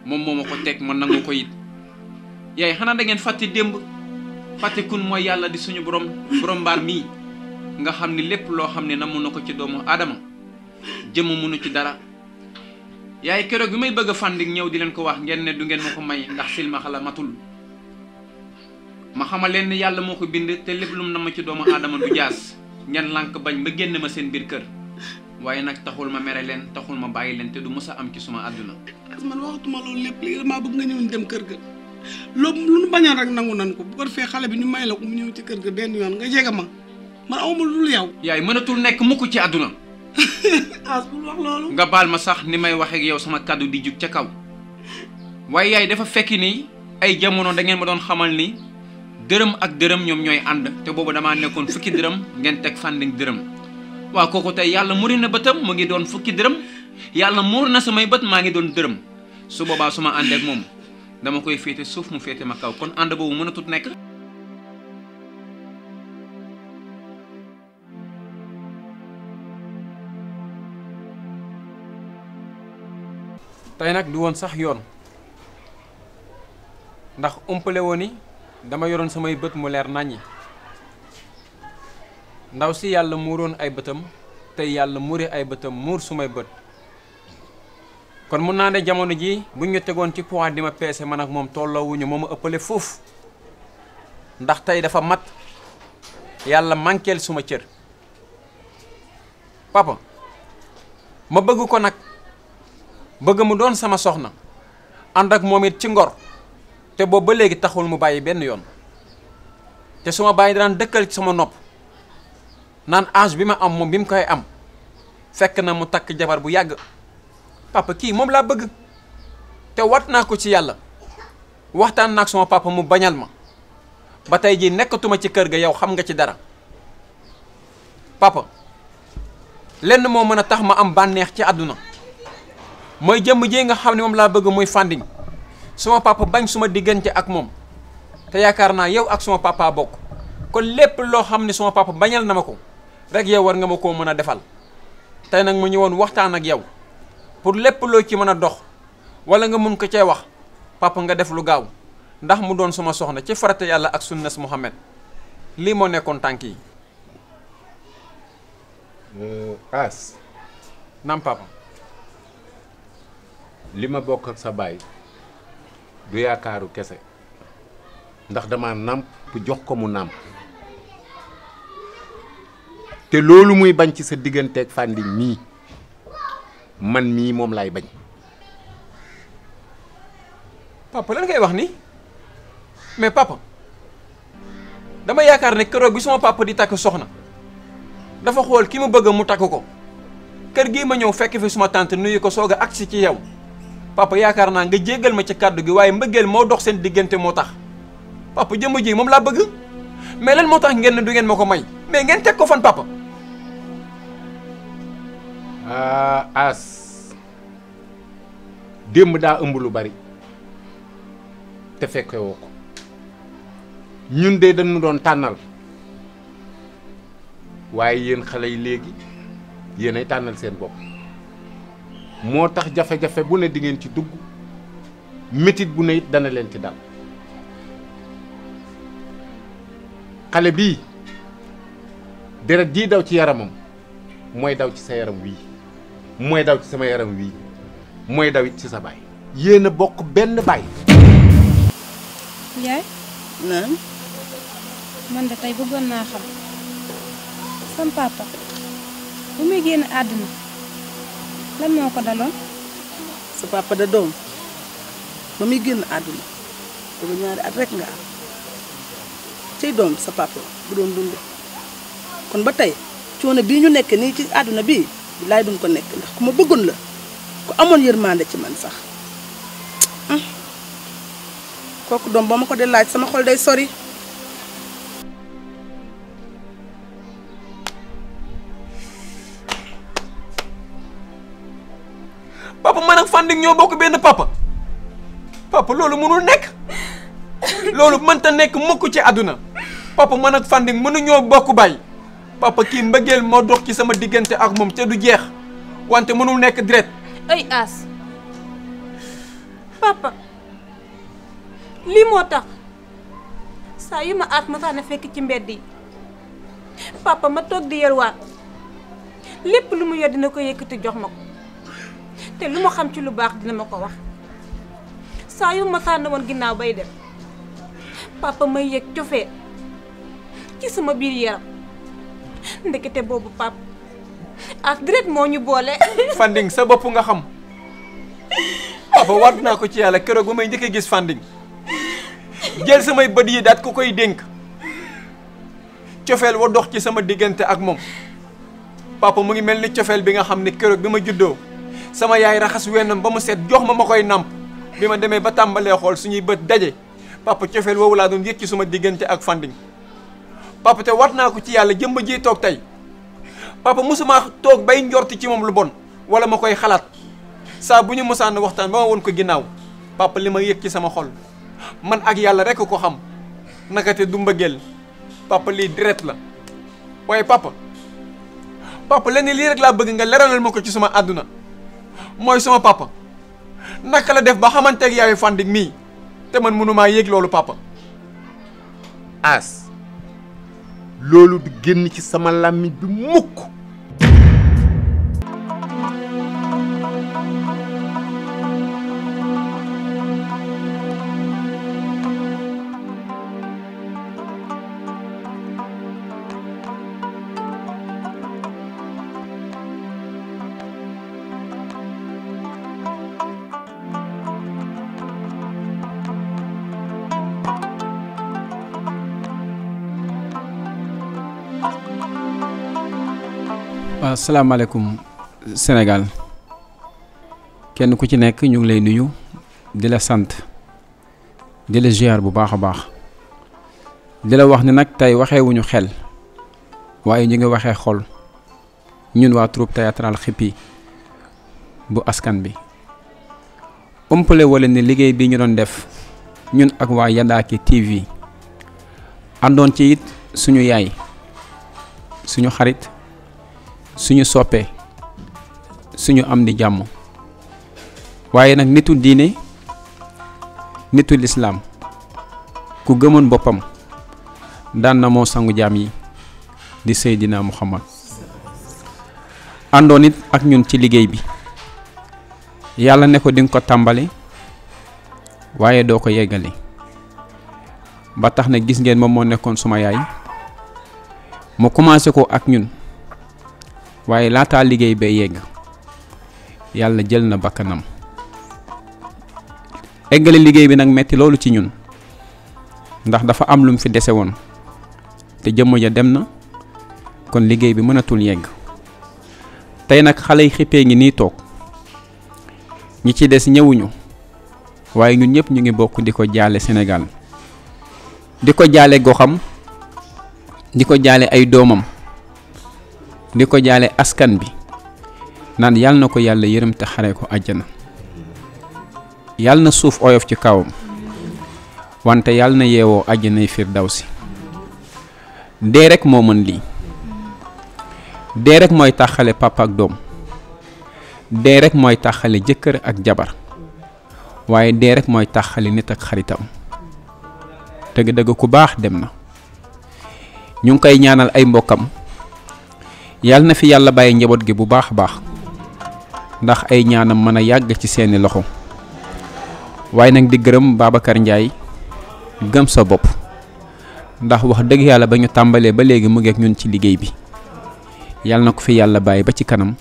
moom moo ma ko teg man nangu ko it yaay xanaa da ngeen fàtte démb fàtte kun mooy yàlla di suñu borom mbaar mii nga xam ni lépp loo xam ne namu na ko ci doomu aadama jëmm mënu ci dara yaay keroog bi may bëgg a Fanding ñëw di leen ko wax ngeen ne du ngeen ma ko may ndax silmaxa la matul ma xamal leen ne yàlla moo ko bind te lépp lu mu nam ma ci doomu aadama du jaas ngeen lànk bañ ba génn ma seen biir kër waaye nag taxul ma mere leen taxul ma bàyyi leen te du mës a am ci suma àdduna. man waxatuma loolu lépp léegi damaa bëgg nga ñëw dem kër ga loolu lu nu bañoon rek nangu nan ko bu ko defee xale bi ñu may la ko mu ñëw ci kër ga benn yoon nga jege ma man awma lu dul yow. yaay mënatul nekk mukk ci àdduna. as bul wax loolu. nga baal ma sax ni may waxee ak yow sama kàddu di jug ca kaw waaye yaay dafa fekk ni ay jamono da ngeen ma doon xamal ni dërëm ak dërëm ñoom ñooy ànd te boobu damaa nekkoon fukki dërëm ngeen teg Fanding dërëm waaw kooku tey yàlla muri na bëtam mu ngi doon fukki dërëm yàlla muur na samay bët maa ngi doon dërëm su boobaa su ma àndee ak moom dama koy féete suuf mu féete ma kaw kon ànd boobu mën a tut nekk. tey nag du woon sax yoon ndax umpale woon ni dama yoroon samay bët mu leer naññi ndaw si yàlla muuroon ay bëtam te yàlla muuri ay bëtam muur sumay bët kon mun naa ne jamono ji bu ñu tegoon ci poids di ma peese man ak moom tolloowuñu moo ma ëppale foofu ndax tey dafa mat yàlla manqueel suma cër papa ma bëgg ko nag bëgg mu doon sama soxna ànd ak moom it ci ngor te boobu ba léegi taxul mu bàyyi benn yoon te su ma bàyyi daan dëkkal ci sama nopp naan âge bi ma am moom bi mu koy am fekk na mu takk jabar bu yàgg papa kii moom laa bëgg te wat naa ko ci yàlla waxtaan naa ak sama papa mu bañal ma ba tey jii nekkatuma ci kër ga yow xam nga ci dara papa lenn moo mën a tax ma am bànneex ci àdduna mooy jëmm ji nga xam ne moom laa bëgg muy Fanding suma papa bañ suma diggante ak moom te yaakaar naa yow ak suma papa bokk kon lépp loo xam ne suma papa bañal na ma ko rek yow war nga ma koo mën a defal tey nag mu ñëwoon waxtaan ak yow pour lépp loo ci mën a dox wala nga mun ko cee wax papa nga def lu gaaw ndax mu doon suma soxna ci farata yàlla ak sunnas Muhammad lii moo nekkoon tànk yi. As. naam papa. li ma bokk ak sa baay du yaakaaru kese ndax dama nàmp jox ko mu nàmp te loolu muy bañ ci sa digganteeg Fanding mii man mii moom laay bañ. papa lan ngay wax ni mais papa dama yaakaar ne keroog bi sama papa di takk soxna dafa xool ki mu bëgg mu takk ko kër gii ma ñëw fekk fi suma tante nuyu ko soog a agsi ci yow papa yaakaar naa nga jéggal ma ci kàddu gi waaye mbëggeel moo dox seen diggante moo tax papa jëmm ji moom laa bëgg mais lan moo tax ngeen ne du ngeen ma ko may mais ngeen teg ko fan papa. As démb daa ëmb lu bari te fekke woo ko ñun de dañu doon tànnal waaye yéen xale yi léegi yéenay tànnal seen bopp moo tax jafe-jafe bu ne di ngeen ci dugg métit bu ne it dana leen ci dal xale bii deret jii daw ci yaramam mooy daw ci sa yaram wii mooy daw ci sama yaram wii mooy daw it ci sa baay yéen a bokk benn baay. yaay naam man de tey bëggoon naa xam sam papa bu muy génn àdduna lan moo ko daloon. sa papa da doom ba muy génn àdduna boobu ñaari at rek nga am cay doom sa papa bu doon dund kon ba tey coono bii ñu nekk nii ci àdduna bii laay duñ ko nekk ndax ku ma bëggoon la ku amoon yërmande ci man sax kooku doom boo ma ko dee laaj sama xol day sori. papa man ak Fanding ñoo bokk benn papa papa loolu mënul nekk loolu mënta nekk mukk ci àdduna papa man ak Fanding mënuñoo bokk baay papa kii mbëggeel moo dox ci sama diggante ak moom te du jeex wante mënul nekk direct. ay As papa lii moo tax saa yu ma As ma saana fekk ci mbedd yi papa ma toog di yelwaan lépp lu mu yor dina ko yëkkati jox ma ko te lu ma xam ci lu baax dina ma ko wax saa yu ma saana woon ginnaaw bay dem papa may yëg cofee ci sama biir yaram ndekete boobu papa As direct moo ñu boole. Fanding sa bopp nga xam papa waat naa ko ci yàlla keroog bu may njëkk a gis Fanding jël samay bët yi daat ko koy dénk cofeel wa dox ci sama diggante ak moom papa mu ngi mel ni cofeel bi nga xam ne keroog bi ma juddoo sama yaay raxas wennam ba mu set jox ma koy nàmp bi ma demee ba tàmbalee xool suñuy bët daje papa cofeel woowu laa doon yëg ci suma diggante ak Fanding papa te waat naa ko ci yàlla jëmb ji toog tey papa musuma toog bay njorti ci moom lu bon wala ma koy xalaat saa bu ñu musaan waxtaan ba ma woon ko ginnaaw papa li ma yëg ci sama xol man ak yàlla rek ko xam naka te du mbëggeel papa lii deret la waaye papa lenn lii rek laa bëgg nga leralal ma ko ci suma àdduna mooy sama papa naka la def ba xamante ak yaayu Fanding mii te man mënumaa yëg loolu papa. As loolu du génn ci sama làmmiñ bi mukk. asalaamaaleykum Sénégal kenn ku ci nekk ñu ngi lay nuyu di la sant di la ziar bu baax a baax di la wax ni nag tey waxeewuñu xel waaye ñu ngi waxee xol ñun waa troupe théâtrale Xippi bu askan bi ëmpale wala ni liggéey bi ñu doon def ñun ak waa Yadaaki TV àndoon ci it suñu yaay suñu xarit suñu soppee suñu am di jàmm waaye nag nitu diine nitu lislaam ku gëmoon boppam daan na moo sangu jaam yi di Seydina Muhammad àndoon it ak ñun ci liggéey bi yàlla ne ko dinga ko tàmbali waaye doo ko yeggali ba tax na gis ngeen moom moo nekkoon suma yaay mu commencé ko ak ñun waaye laataa liggéey ba yegg yàlla jël na bakkanam eggale liggéey bi nag metti loolu ci ñun ndax dafa am lu mu fi dese woon te jëmm ja dem na kon liggéey bi mënatul yegg tey nag xale yi xippee ngi nii toog ñi ci des ñëwuñu waaye ñun ñëpp ñu ngi bokk di ko jaale Sénégal di ko jaale goxam di ko jaale ay doomam di ko jaale askan bi naan yàlla na ko yàlla yërëm te xare ko àjjana yàlla na suuf oyof ci kawam wante yàlla na yeewoo àjjanay firdawsi dee rek moo mën lii dee rek mooy taxale papa ak doom dee rek mooy taxale jëkkër ak jabar waaye dee rek mooy taxale nit ak xaritam dëgg-dëgg ku baax dem na ñu ngi koy ñaanal ay mbokkam yàlla na fi yàlla bàyyi njaboot gi bu baax a baax ndax ay ñaanam mën a yàgg ci seeni loxo waaye nag di gërëm Babacar Ndiaye gëm sa bopp ndax wax dëgg yàlla ba ñu tàmbalee ba léegi mu ngi ak ñun ci liggéey bi yàlla na ko fi yàlla bàyyi ba ci kanam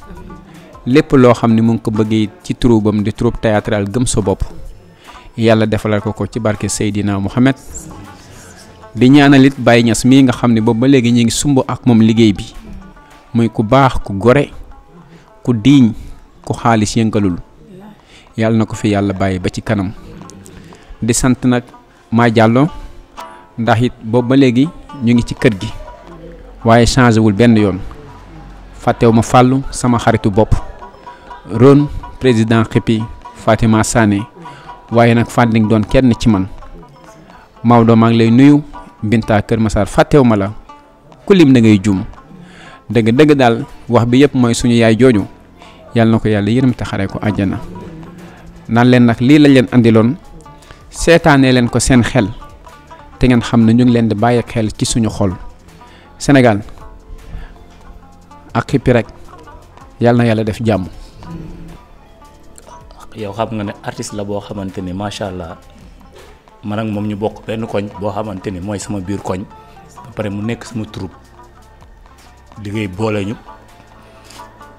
lépp loo xam ne mu ngi ko bëggee ci troubam di troupe théâtral gëm sa bopp yàlla defalal ko ci barke Seydina Mohamed di ñaanal it Baye Niass mii nga xam ne boobu ba léegi ñu ngi sumb ak moom liggéey bi muy ku baax ku gore ku diiñ ku xaalis yëngalul yàlla na ko fi yàlla bàyyi ba ci kanam di sant nag maa jàllo ndax it boobu ba léegi ñu ngi ci kër gi waaye changé wul benn yoon fàttewu ma fàllu sama xaritu bopp Ron président xippi Fatima Sané waaye nag Fanding doon kenn ci man Maodo maa ngi lay nuyu Binta Kër Massar fàttewu ma la ku lim da ngay juum dëgg daal wax bi yëpp mooy suñu yaay jooju yàlla na ko yàlla yërëm te xare ko àjjana naan leen nag lii lañ leen andiloon seetaanee leen ko seen xel te ngeen xam ne ñu ngi leen di bàyyi xel ci suñu xol Sénégal ak xippi rek yàlla na yàlla def jàmm. yow xam nga ne artiste la boo xamante ni macha allah man ak moom ñu bokk benn koñ boo xamante ni mooy sama biir koñ ba pare mu nekk sama troupe liggéey boole ñu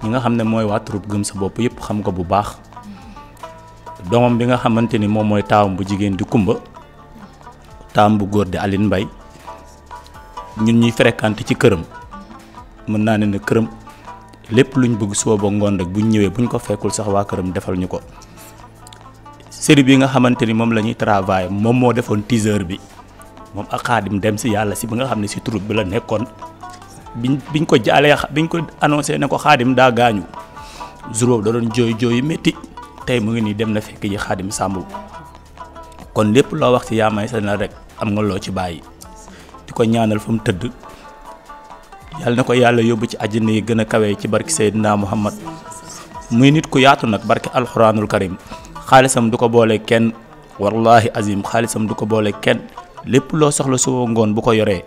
ñi nga xam ne mooy waa troupe gëm sa bopp yëpp xam ko bu baax doomam bi nga xamante ni moom mooy taawam bu jigéen di Kumba taawam bu góor di Aline Mbaye ñun ñuy fréquenté ci këram mën naa ne këram lépp luñ bëgg suba ba ngoon rek buñ ñëwee buñ ko fekkul sax waa këram defal ñu ko série bi nga xamante ni moom la ñuy travail moom moo defoon teaser bi moom ak Xaadim dem si yàlla si bi nga xam ne si troupe bi la nekkoon biñ ko jaalee biñ ko annoncé ne ko Xaadim daa gaañu jour boobu da doon jooy yu métti tey mu ngi nii dem na fekk ji Xaadim Samb kon lépp loo wax ci Yaa May Sene rek am nga loo ci bàyyi di ko ñaanal fa mu tëdd yàlla na ko yàlla yóbbu ci àjjana yi gën a kawe ci barki Seydina Muhammad muy nit ku yaatu nag barki alxuraanul karim xaalisam du ko boole kenn wallahi azim xaalisam du ko boole kenn lépp loo soxla suba ngoon bu ko yoree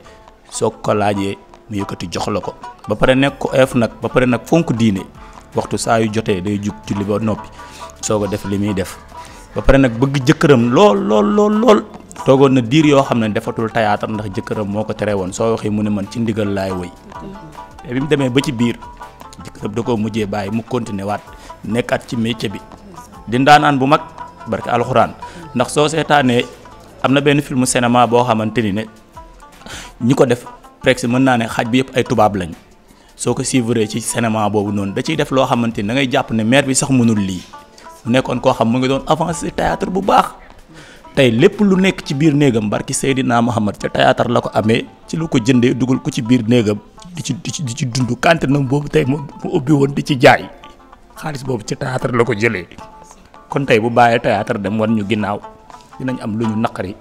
soo ko laajee mu yëkkati jox la ko ba pare nekk ko eef nag ba pare nag fonk diine waxtu saa yu jotee day jug julli ba noppi soo ko def li muy def ba pare nag bëgg jëkkëram lool toogoon na diir yoo xam ne defatul théâtre ndax jëkkëram moo ko tere woon soo waxee mu ne man ci ndigal laay woy te bi mu demee ba ci biir jëkkëram da koo mujjee bàyyi mu continuer waat nekkaat ci métier bi di ndaanaan bu mag barke alxuraan ndax soo seetaanee am na benn film cinéma boo xamante ni ne ñi ko def presque mën naa ne xaaj bi yëpp ay tubaab lañ soo ko suivre ci cinéma boobu noonu da ciy def loo xamante ni da ngay jàpp ne maire bi sax mënul lii mu nekkoon koo xam mu ngi doon avancé théâtre bu baax tey lépp lu nekk ci biir néegam barki Seydina Muhammad ca théâtre la ko amee ci lu ko jëndee dugal ko ci biir néegam di ci dund kantinam boobu tey mu ubbi woon di ci jaay xaalis boobu ci théâtre la ko jëlee kon tey bu bàyyee théâtre dem wan ñu ginnaaw dinañ am lu ñu naqari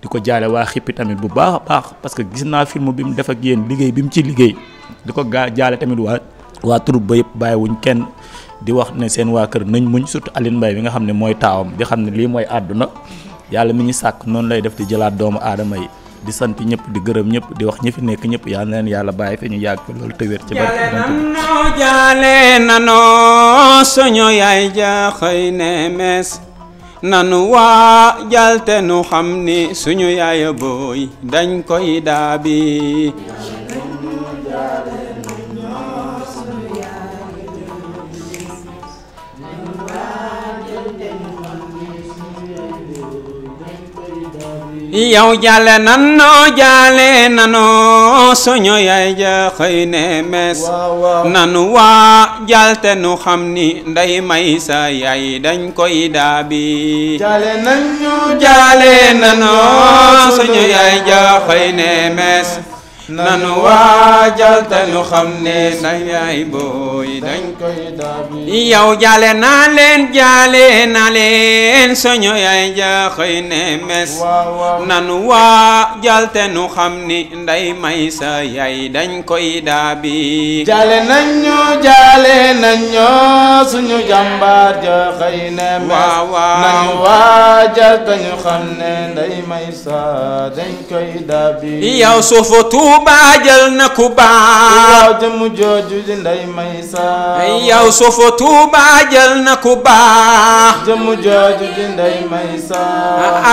di ko jaale waa xippi tamit bu baax a baax parce que gis naa film bi mu def ak yéen liggéey bi mu ci liggéey di ko jaale tamit waa troupe ba yëpp bàyyiwuñ kenn di wax ne seen waa kër nañ muñ surtout Aline Mbaye bi nga xam ne mooy taawam di xam ne lii mooy àdduna yàlla mi ñu sàkk noonu lay def di jëlaat doomu aadama yi di sant ñëpp di gërëm ñëpp di wax ñi fi nekk ñëpp yal na leen yàlla bàyyi fi ñu yàgg fi loolu te wér ci jaale nanoo suñu yaay ja xëy ne mes nanu waajal te nu xam ni suñu yaaya booy dañ koy daabi yow jàlle nanoo suñu yaay ja xëy ne mes nanu waajal te nu xam ni nday may sa yaay dañ koy daabi jaale nanoo suñu yaay ja xëy ne mes nanu waajal te nu xam ne nday yaay booy dañ koy daabi yow jàlle naa leen suñu yaay ja xëy ne mes nanu waajal te nu xam ni nday may sa yaay dañ koy daabi jaale nañu suñu jàmbaar ja xëy ne mes nañu waajal te ñu xam ne nday may sa dañ koy daabi yow suufu Tuuba jël na ku baax jëmu jooju di nday may sa yow suufu Tuuba jël na ku baax jëmu jooju di nday may sa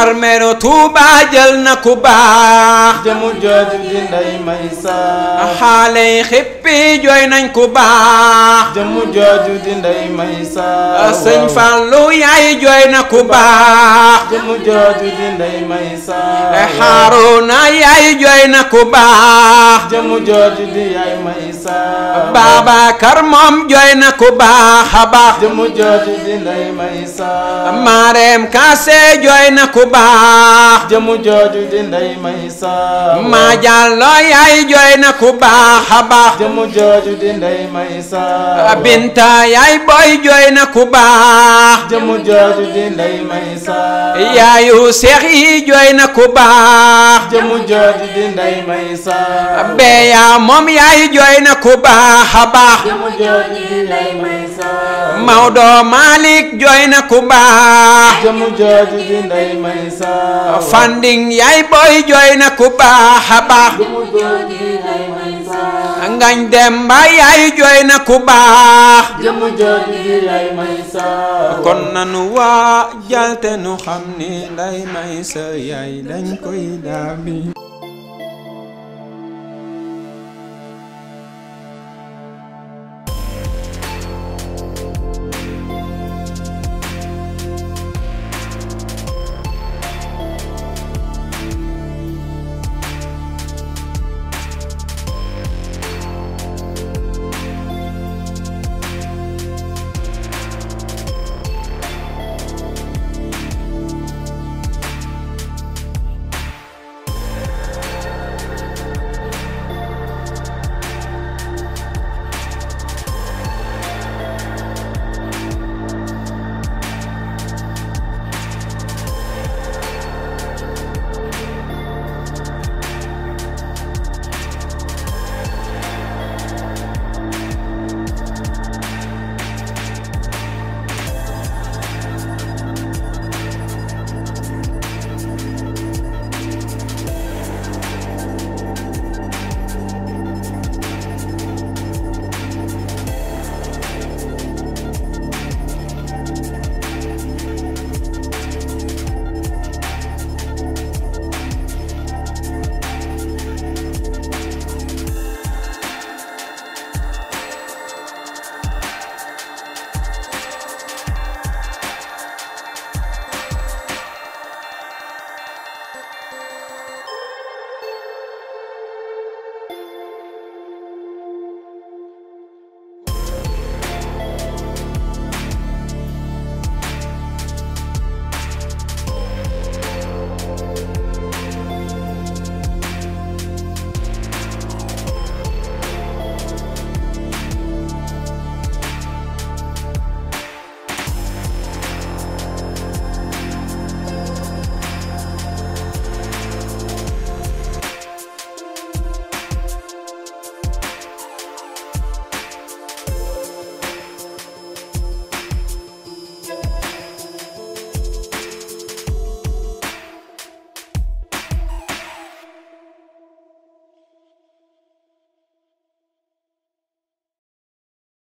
armeeru Tuuba jël na ku baax jëmu jooju di nday may sa xaale yi xippi jooy nañ ku baax jëmu jooju di nday may sa sëñ Fallu yaay jooy na ku baax jëmu jooju di nday may sa Haaruna yaay jooy na ku baax jëmu jooju di yaay may sa Babakar moom jooy na ku baax a baax jëmu jooju di nday may sa Mareem Kaase jooy na ku baax jëmu jooju di nday may sa Ma Jallo yaay jooy na ku baax a baax jëmu jooju di nday may sa Binta yaay booy jooy na ku baax jëmu jooju di nday may sa yaayu Seex yi jooy na ku baax jëmu jooju di nday may sa Beya moom yaay jooy na ku baax a baax jëmu jooju di nday may sa Maodo Malick jooy na ku baax jëmu jooju di nday may sa Fanding yaay booy jooy na ku baax a baax jëmu jooju di nday may sa Ngañ Demba yaay jooy na ku baax jëmu jooju di yaay may sa kon nanu waajal te nu xam ni nday may sa yaay dañ koy daabi